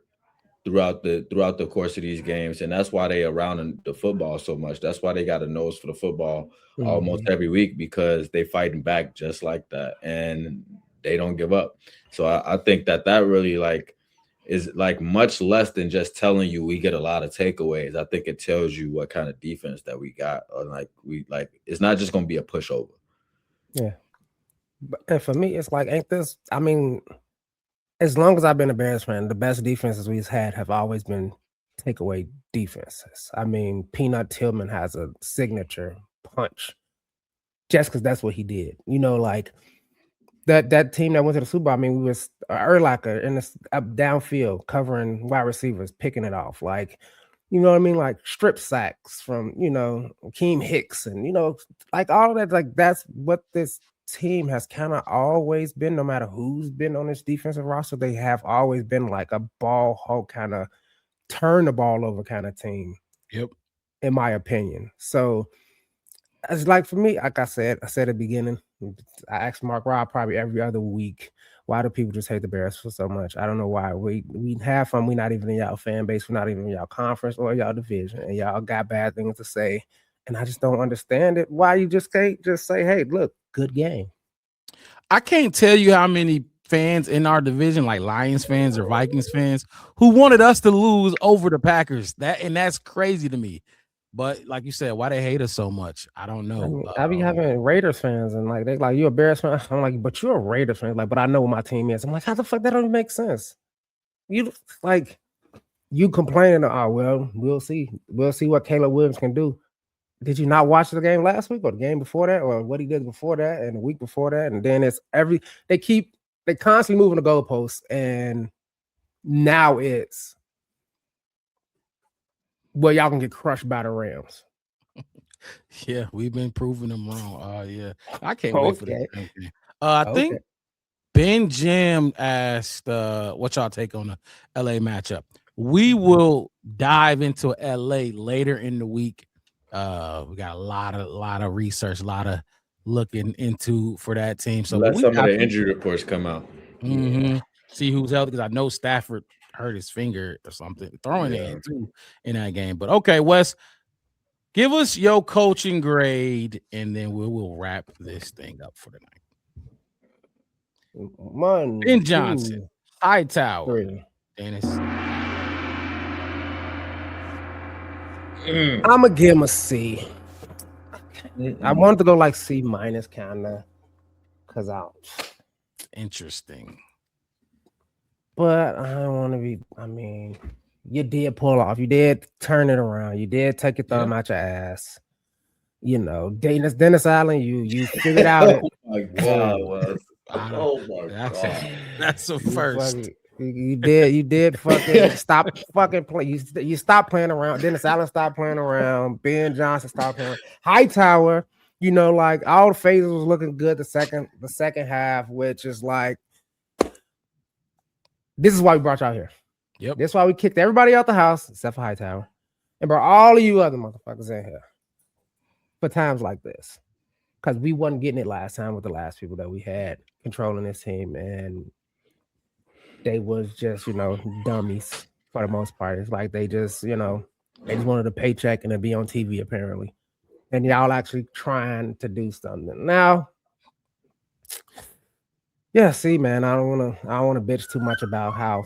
throughout the course of these games, and that's why they around the football so much. That's why they got a nose for the football almost every week, because they fighting back just like that, and they don't give up. So I think that really is much less than just telling you we get a lot of takeaways. I think it tells you what kind of defense that we got, or it's not just gonna be a pushover. Yeah, and for me, it's like, ain't this? I mean, as long as I've been a Bears fan, the best defenses we've had have always been takeaway defenses. I mean, Peanut Tillman has a signature punch just because that's what he did. You know, like that team that went to the Super Bowl. I mean, we was Urlacher in the up downfield covering wide receivers, picking it off. Like, you know what I mean? Like strip sacks from, you know, Keem Hicks and, you know, like all of that. Like that's what this team has kind of always been, no matter who's been on this defensive roster. They have always been like a ball hawk kind of turn the ball over kind of team. Yep. In my opinion. So it's like for me, like I said at the beginning, I asked Mark Rob probably every other week, why do people just hate the Bears for so much? I don't know why. We have fun. We're not even in y'all fan base. We're not even in y'all conference or y'all division. And y'all got bad things to say. And I just don't understand it. Why you just can't just say, hey, look, good game. I can't tell you how many fans in our division, like Lions fans or Vikings fans, who wanted us to lose over the Packers. That's crazy to me. But like you said, why they hate us so much? I don't know. I be having Raiders fans and like they like, you a Bears fan? I'm like, but you're a Raiders fan. Like, but I know what my team is. I'm like, how the fuck that don't make sense? You like you complaining, oh well, we'll see. We'll see what Caleb Williams can do. Did you not watch the game last week or the game before that or what he did before that and the week before that? And then it's they constantly moving the goalposts, and now it's well, y'all can get crushed by the Rams. Yeah, we've been proving them wrong. Yeah, I can't wait for this. I think Ben Jim asked, "What y'all take on the LA matchup?" We will dive into LA later in the week. We got a lot of research, a lot of looking into for that team. So let some of the injury reports come out. Mm-hmm. See who's healthy, because I know Stafford hurt his finger or something throwing it in that game. But okay, Wes, give us your coaching grade, and then we'll wrap this thing up for the night. Ben Johnson, Hightower, Dennis. I'm gonna give him a C. I wanted to go like C minus kind of, cause interesting. But I don't want to be. I mean, you did pull off. You did turn it around. You did take your thumb out your ass. You know, Dennis Allen. You figured out. Oh my God! Oh my God! That's a first. You did fucking stop fucking playing. You stopped playing around. Dennis Allen stopped playing around. Ben Johnson stopped playing. Hightower, you know, like all the phases was looking good the second half, which is like, this is why we brought y'all here. Yep. This is why we kicked everybody out the house except for Hightower and brought all of you other motherfuckers in here for times like this, because we wasn't getting it last time with the last people that we had controlling this team, and they was just, you know, dummies for the most part. It's like they just, you know, they just wanted a paycheck and to be on TV apparently. And y'all actually trying to do something. Now, yeah, see, man, I don't want to bitch too much about how,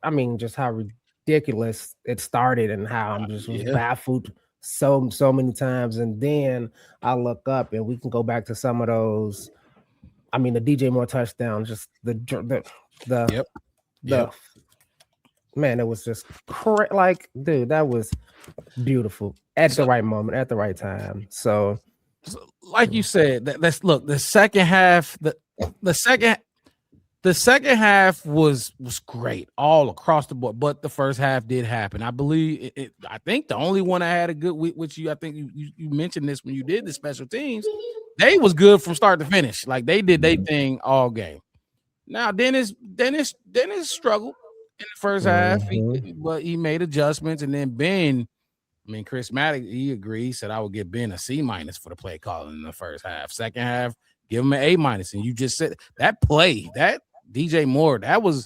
I mean, just how ridiculous it started and how I'm just was baffled so many times. And then I look up and we can go back to some of those. I mean, the DJ Moore touchdown, just the man, it was just like, dude, that was beautiful at the right moment, at the right time. So like you said, let's look. The second half, the second half was great all across the board, but the first half did happen. I believe I think the only one I had a good week, which I think you mentioned this when you did the special teams. They was good from start to finish. Like they did their thing all game. Now Dennis struggled in the first half, but he made adjustments. And then Ben, I mean, Chris Maddox, he agreed. He said I would give Ben a C minus for the play calling in the first half. Second half, give him an A minus. And you just said that play, that DJ Moore, that was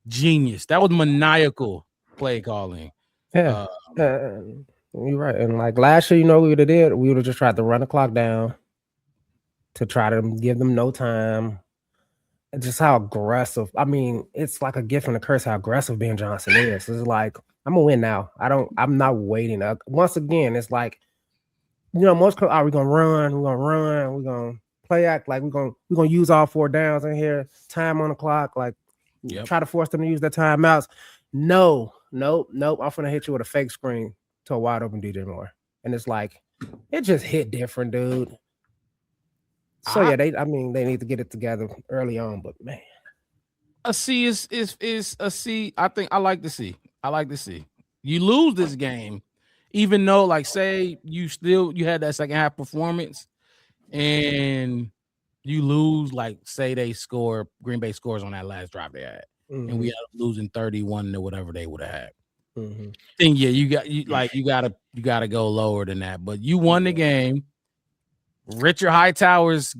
genius. That was maniacal play calling. Yeah, you're right. And like last year, you know, we would have just tried to run the clock down to try to give them no time. And just how aggressive. I mean, it's like a gift and a curse how aggressive Ben Johnson is. It's like, I'm gonna win now. I'm not waiting. Once again, it's like, you know, most we're gonna run, we're gonna play act like we're gonna use all 4 downs in here, time on the clock, like try to force them to use their timeouts. Nope. I'm gonna hit you with a fake screen to a wide open DJ Moore. And it's like, it just hit different, dude. So yeah, they need to get it together early on, but man. A C is a C. I think I like the C. I like the C. You lose this game, even though, like, say you had that second half performance and you lose, like, say Green Bay scores on that last drive they had, and we ended up losing 31 to whatever they would have had. Then yeah, you gotta go lower than that. But you won the game. Richard Hightower's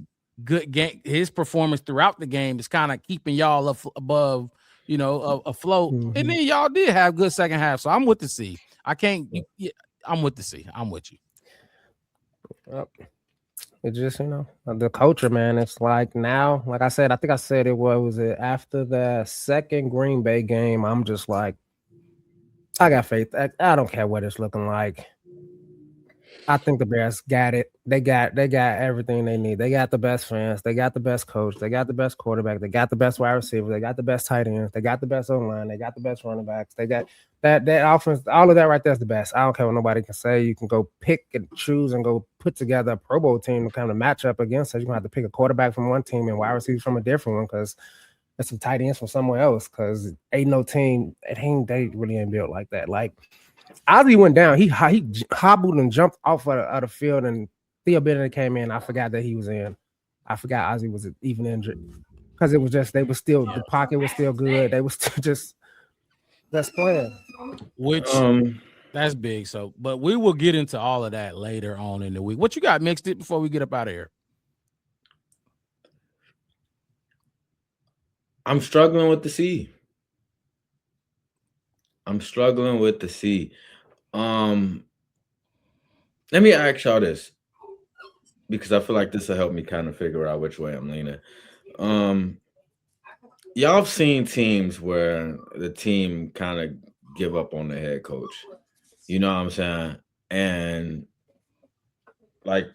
good game, his performance throughout the game is kind of keeping y'all above, afloat. And then y'all did have good second half. So I'm with the C. I'm with the C. I'm with you. It's just, the culture, man. It's like now, like I said, I think I said it was after the second Green Bay game. I'm just like, I got faith. I don't care what it's looking like. I think the Bears got it. They got everything they need. They got the best fans. They got the best coach. They got the best quarterback. They got the best wide receiver. They got the best tight ends. They got the best O-line. They got the best running backs. They got that offense. All of that right there is the best. I don't care what nobody can say. You can go pick and choose and go put together a Pro Bowl team to kind of match up against. So you're going to have to pick a quarterback from one team and wide receivers from a different one because there's some tight ends from somewhere else because ain't no team. They really ain't built like that. Like, Ozzie went down. He hobbled and jumped off of the field, and Theo Bennett came in. I forgot that he was in. I forgot Ozzie was even injured because it was just the pocket was still good. They were still just best playing. Which that's big. So, but we will get into all of that later on in the week. What you got mixed it before we get up out of here? I'm struggling with the C. Let me ask y'all this because I feel like this will help me kind of figure out which way I'm leaning. Y'all have seen teams where the team kind of give up on the head coach. You know what I'm saying? And like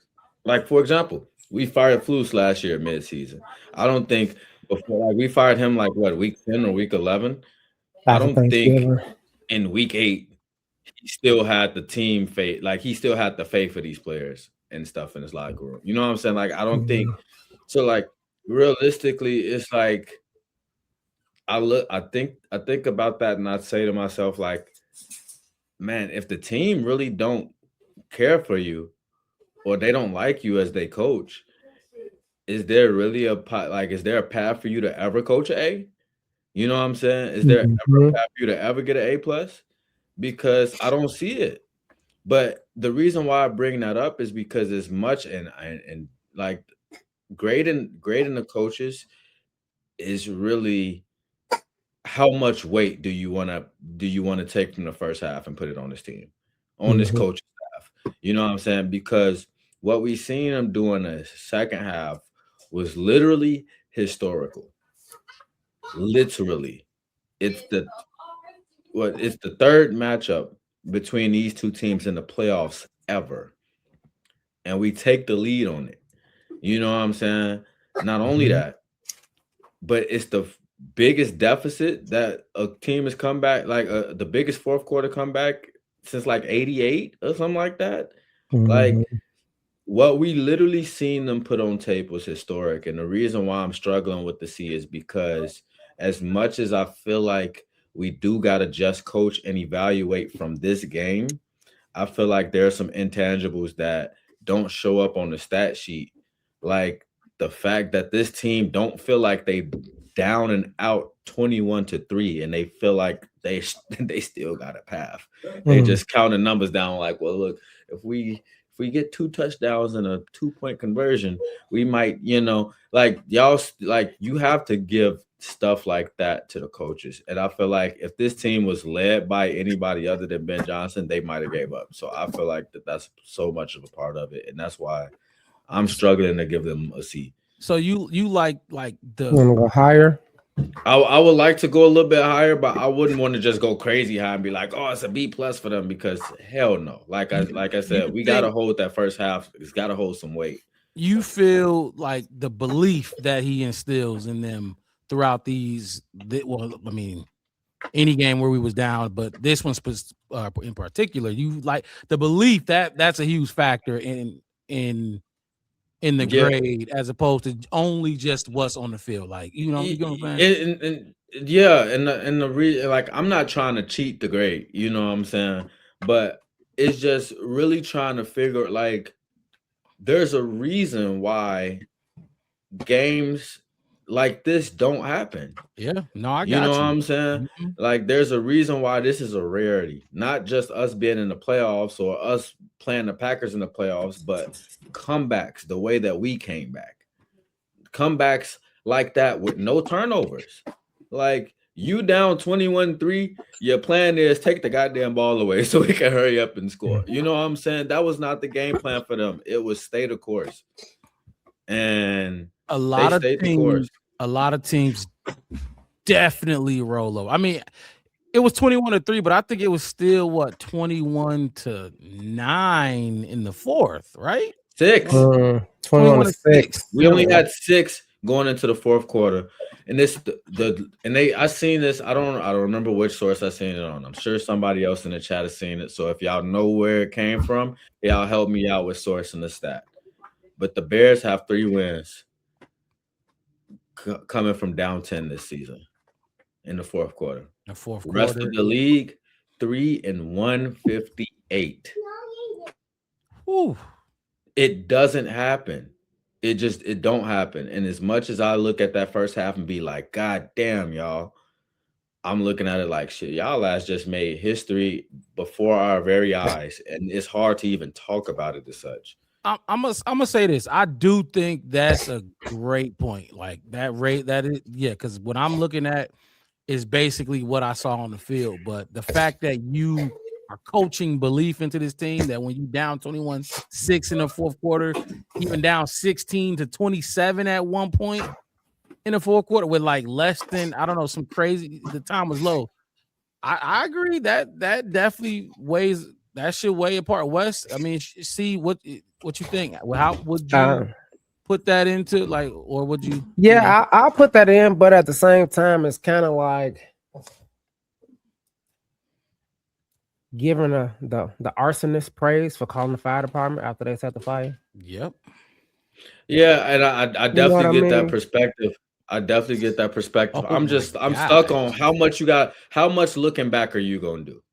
for example, we fired Flus last year midseason. I don't think before we fired him week 10 or week 11. I don't think in week 8 he still had the team faith. Like he still had the faith for these players and stuff in his locker room. You know what I'm saying? Like I don't think so. Like realistically, it's like I think about that and I say to myself, like, man, if the team really don't care for you or they don't like you as they coach, is there really is there a path for you to ever coach an A? You know what I'm saying? Is there ever a path for you to ever get an A+? Because I don't see it. But the reason why I bring that up is because as much and like grading the coaches is really how much weight do you want to take from the first half and put it on this team, on this coaching staff? You know what I'm saying? Because what we seen them do in the second half was literally historical. Literally, it's the third matchup between these two teams in the playoffs ever, and we take the lead on it. You know what I'm saying? Not only that, but it's the biggest deficit that a team has come back, the biggest fourth quarter comeback since '88 or something like that. Like what we literally seen them put on tape was historic. And the reason why I'm struggling with the C is because as much as I feel like we do got to just coach and evaluate from this game, I feel like there are some intangibles that don't show up on the stat sheet. Like the fact that this team don't feel like they down and out 21-3 and they feel like they still got a path. They just counting numbers down like, well, look, if we get 2 touchdowns and a 2-point conversion, we might, like y'all, like you have to give stuff like that to the coaches. And I feel like if this team was led by anybody other than Ben Johnson, they might have gave up. So I feel like that's so much of a part of it. And that's why I'm struggling to give them a C. So you like the want to go higher? I would like to go a little bit higher, but I wouldn't want to just go crazy high and be like, oh, it's a B+ for them, because hell no. Like I said, we gotta hold that first half. It's gotta hold some weight. You feel like the belief that he instills in them throughout any game where we was down, but this one in particular, you like the belief that that's a huge factor in in the grade as opposed to only just what's on the field. Like, you know what I'm saying? And the reason, like, I'm not trying to cheat the grade, you know what I'm saying? But it's just really trying to figure, like, there's a reason why games like this don't happen. Yeah, no, I got you know what I'm saying? Mm-hmm. Like, there's a reason why this is a rarity, not just us being in the playoffs or us playing the Packers in the playoffs, but comebacks the way that we came back. Comebacks like that with no turnovers. Like, you down 21-3, your plan is take the goddamn ball away so we can hurry up and score. You know what I'm saying? That was not the game plan for them. It was stay the course. And a lot of teams definitely roll over. I mean, it was 21-3, but I think it was still 21-9 in the fourth, right? 6. 21-6. We only had 6 going into the fourth quarter. And I seen this. I don't remember which source I seen it on. I'm sure somebody else in the chat has seen it. So if y'all know where it came from, y'all help me out with sourcing the stat. But the Bears have 3 wins coming from down 10 this season in the fourth quarter. The rest of the league, 3-158. Ooh. It doesn't happen. It don't happen. And as much as I look at that first half and be like, God damn, y'all, I'm looking at it like, shit, y'all last just made history before our very eyes. And it's hard to even talk about it as such. I'm gonna say this. I do think that's a great point. Like that rate, because what I'm looking at is basically what I saw on the field. But the fact that you are coaching belief into this team, that when you down 21-6 in the fourth quarter, even down 16-27 at one point in the fourth quarter with like less than, I don't know, some crazy, the time was low. I agree that definitely weighs, that should weigh apart. Wes, I mean, see what you think. How would you put that into, like, or would you? Yeah, I'll put that in, but at the same time, it's kind of like giving the arsonist praise for calling the fire department after they set the fire. Yep. Yeah, and I definitely get that perspective. I definitely get that perspective. I'm stuck on how much looking back are you gonna do?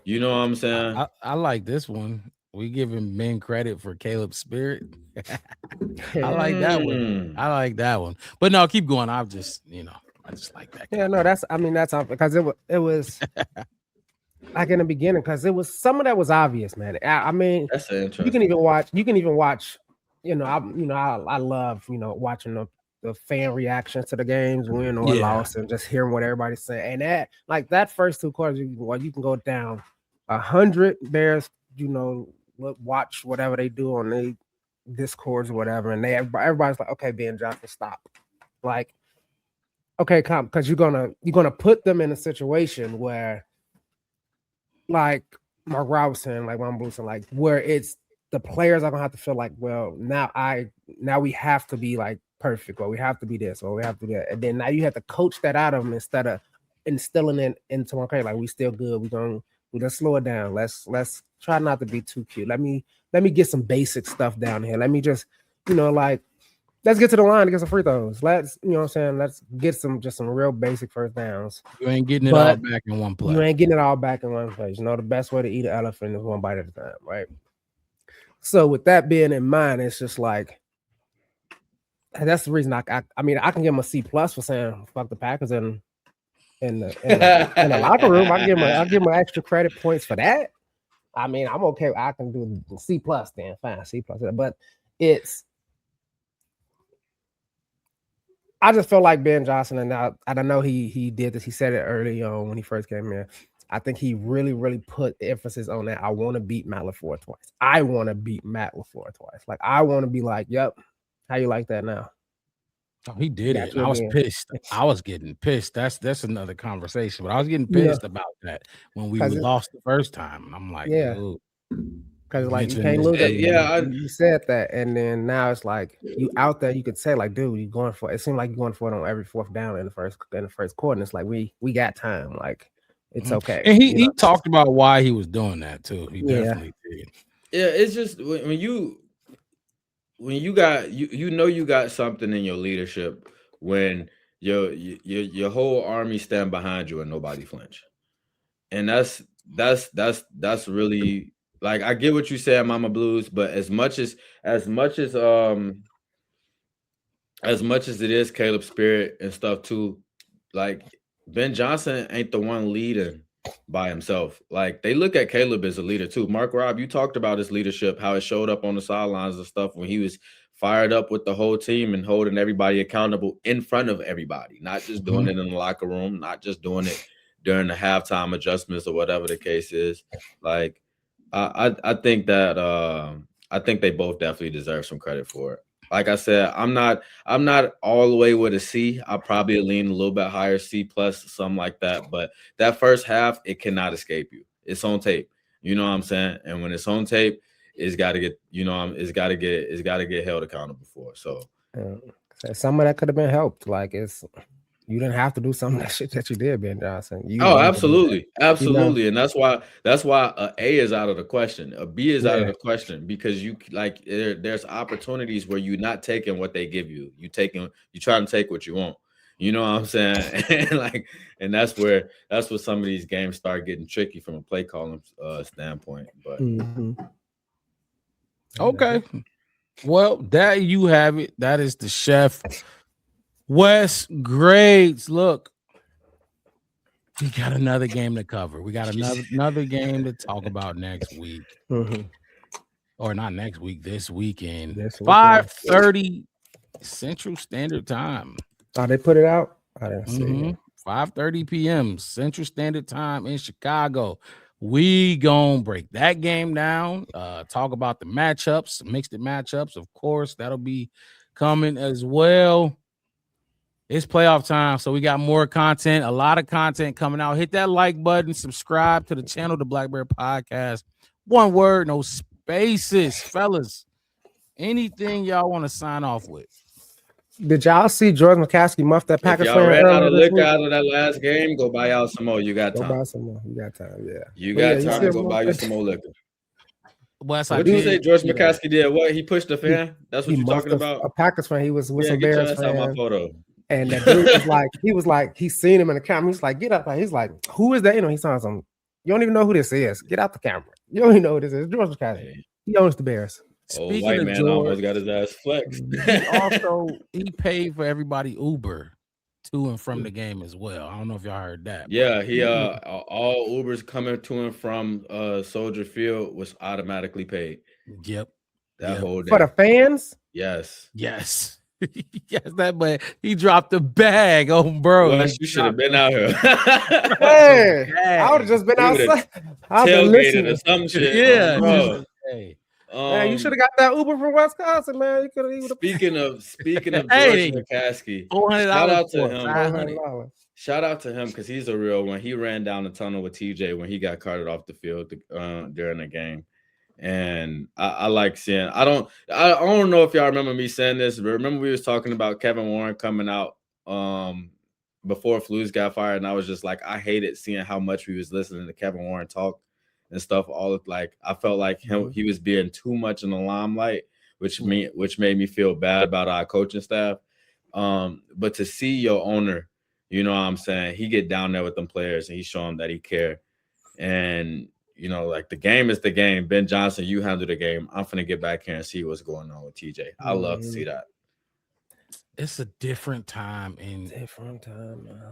You know what I'm saying? I like this one. We giving men credit for Caleb's spirit. I like that one. But no, keep going. I just like that. Yeah, no, that's because it was like in the beginning, because it was some of that was obvious, man. I mean, that's interesting. You can even watch. I love watching the fan reactions to the games, win or loss, and just hearing what everybody's saying. And that first 2 quarters, you can go down 100 Bears. Watch whatever they do on the Discords or whatever, and everybody's like, okay, Ben Johnson, stop. Like, okay, come, because you're gonna put them in a situation where, like Mark Robinson, like Ron Bruce, like where it's the players are gonna have to feel like, well, now we have to be like perfect, or we have to be this, or we have to do that, and then now you have to coach that out of them instead of instilling it into okay, like we still good, we just slow it down. Let's try not to be too cute. Let me get some basic stuff down here. Let me just, let's get to the line to get some free throws. Let's get some real basic first downs. You ain't getting it all back in one play. You ain't getting it all back in one place. The best way to eat an elephant is one bite at a time, right? So with that being in mind, it's just like, that's the reason I can give him a C+ for saying fuck the Packers in the locker room. I'll give him extra credit points for that. I mean, I'm okay. I can do C+ then, fine, C+. But I just feel like Ben Johnson, and I know he did this. He said it early on when he first came in. I think he really, really put emphasis on that. I want to beat Matt LaFleur twice. I want to beat Matt LaFleur twice. Like, I want to be like, yep. How you like that now? Oh, he did it. I was pissed. I was getting pissed. That's another conversation. But I was getting pissed about that when we lost the first time. And I'm like, because like you can't lose it. Yeah, you said that, and then now it's like you out there. You could say like, dude, you going for it. It seemed like you're going for it on every fourth down in the first quarter. And it's like we got time. Like it's okay. And he talked about why he was doing that too. He definitely did. Yeah, it's just when you when you got you got something in your leadership when your whole army stand behind you and nobody flinch. And that's really like I get what you said, Mama Blues, but as much as it is Caleb Spirit and stuff too, like Ben Johnson ain't the one leading by himself. Like they look at Caleb as a leader too. Mark Rob, you talked about his leadership, how it showed up on the sidelines and stuff when he was fired up with the whole team and holding everybody accountable in front of everybody, not just doing it in the locker room, not just doing it during the halftime adjustments or whatever the case is. Like I think that I think they both definitely deserve some credit for it. Like I said, I'm not all the way with a C. I'll probably lean a little bit higher, C plus, something like that. But that first half, it cannot escape you. It's on tape. You know what I'm saying? And when it's on tape, it's got to get, it's got to get held accountable for. So some of that could have been helped. Like you didn't have to do some of that shit that you did, Ben Johnson. Absolutely. And that's why A is out of the question. A B is out of the question because you like there's opportunities where you're not taking what they give you. You try to take what you want. You know what I'm saying? and that's where some of these games start getting tricky from a play calling standpoint. But okay. Well, that you have it. That is the chef. Wes grades. Look, we got another game to cover. We got another game to talk about next week, or not next week. This weekend, 5:30 Central Standard Time. Oh, they put it out. I didn't see it. 5:30 p.m. Central Standard Time in Chicago. We gonna break that game down. Talk about the matchups, mixed matchups. Of course, that'll be coming as well. It's playoff time, so we got more content, a lot of content coming out. Hit that like button, subscribe to the channel, the Black Bear Podcast. One word, no spaces. Fellas, anything y'all want to sign off with? Did y'all see George McCaskey muff that Packers fan? If y'all ran out of liquor out of that last game, go buy out some more. You got time. Go buy some more. You got time, yeah. You got time to go buy you some more liquor. What did you say George McCaskey did? What? He pushed the fan? That's what you're talking about? A Packers fan. He was with some Bears fan. My photo. And that dude was like, he seen him in the camera. He's like, get up. He's like, who is that? You know, he sounds some. You don't even know who this is. Get out the camera. You don't even know who this is. George McCaskey. He owns the Bears. Speaking white of man George, almost got his ass flexed. he paid for everybody Uber to and from the game as well. I don't know if y'all heard that. Yeah, he all Ubers coming to and from Soldier Field was automatically paid. Yep. That whole day. For the fans? Yes. Yes, that but he dropped the bag on bro. Well, you should have been out here. Hey, I would have just been outside. I would have listened or some shit. Yeah, bro. Hey. Man, you should have got that Uber from Wisconsin, man. You could have. Speaking of George McCaskey, shout out to him. Shout out to him because he's a real one. He ran down the tunnel with TJ when he got carted off the field during the game. And I like seeing. I don't know if y'all remember me saying this, but remember we was talking about Kevin Warren coming out before Flus got fired, and I was just like, I hated seeing how much we was listening to Kevin Warren talk and stuff. I felt like he was being too much in the limelight, which made me feel bad about our coaching staff. But to see your owner, you know what I'm saying, he get down there with them players and he show them that he care. And you know, like the game is the game. Ben Johnson, you handle the game. I'm finna get back here and see what's going on with TJ. I love to see that. It's a different time. Man.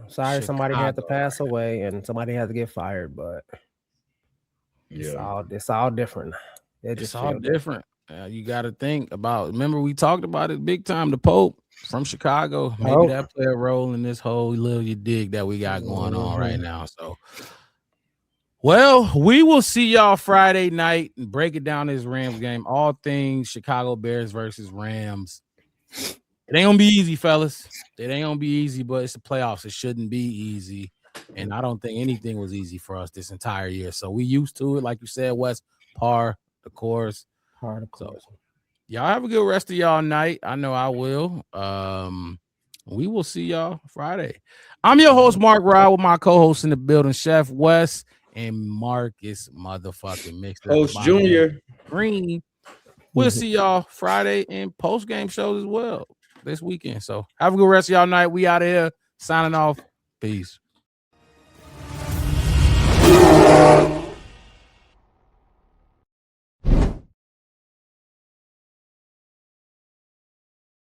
Sorry, somebody had to pass away and somebody had to get fired, but it's all different. It's all different. You got to think about. Remember, we talked about it big time. The Pope from Chicago. Maybe that play a role in this whole little dig that we got going on right now. So. Well, we will see y'all Friday night and break it down this Rams game. All things Chicago Bears versus Rams. It ain't gonna be easy, fellas. It ain't gonna be easy, but it's the playoffs. It shouldn't be easy. And I don't think anything was easy for us this entire year. So we used to it, like you said, Wes, par the course. So y'all have a good rest of y'all night. I know I will. We will see y'all Friday. I'm your host, Mark Rye, with my co-host in the building, Chef Wes. And Marcus motherfucking mixed Coach Junior Green. We'll see y'all Friday in post-game shows as well this weekend. So have a good rest of y'all night. We out of here. Signing off. Peace.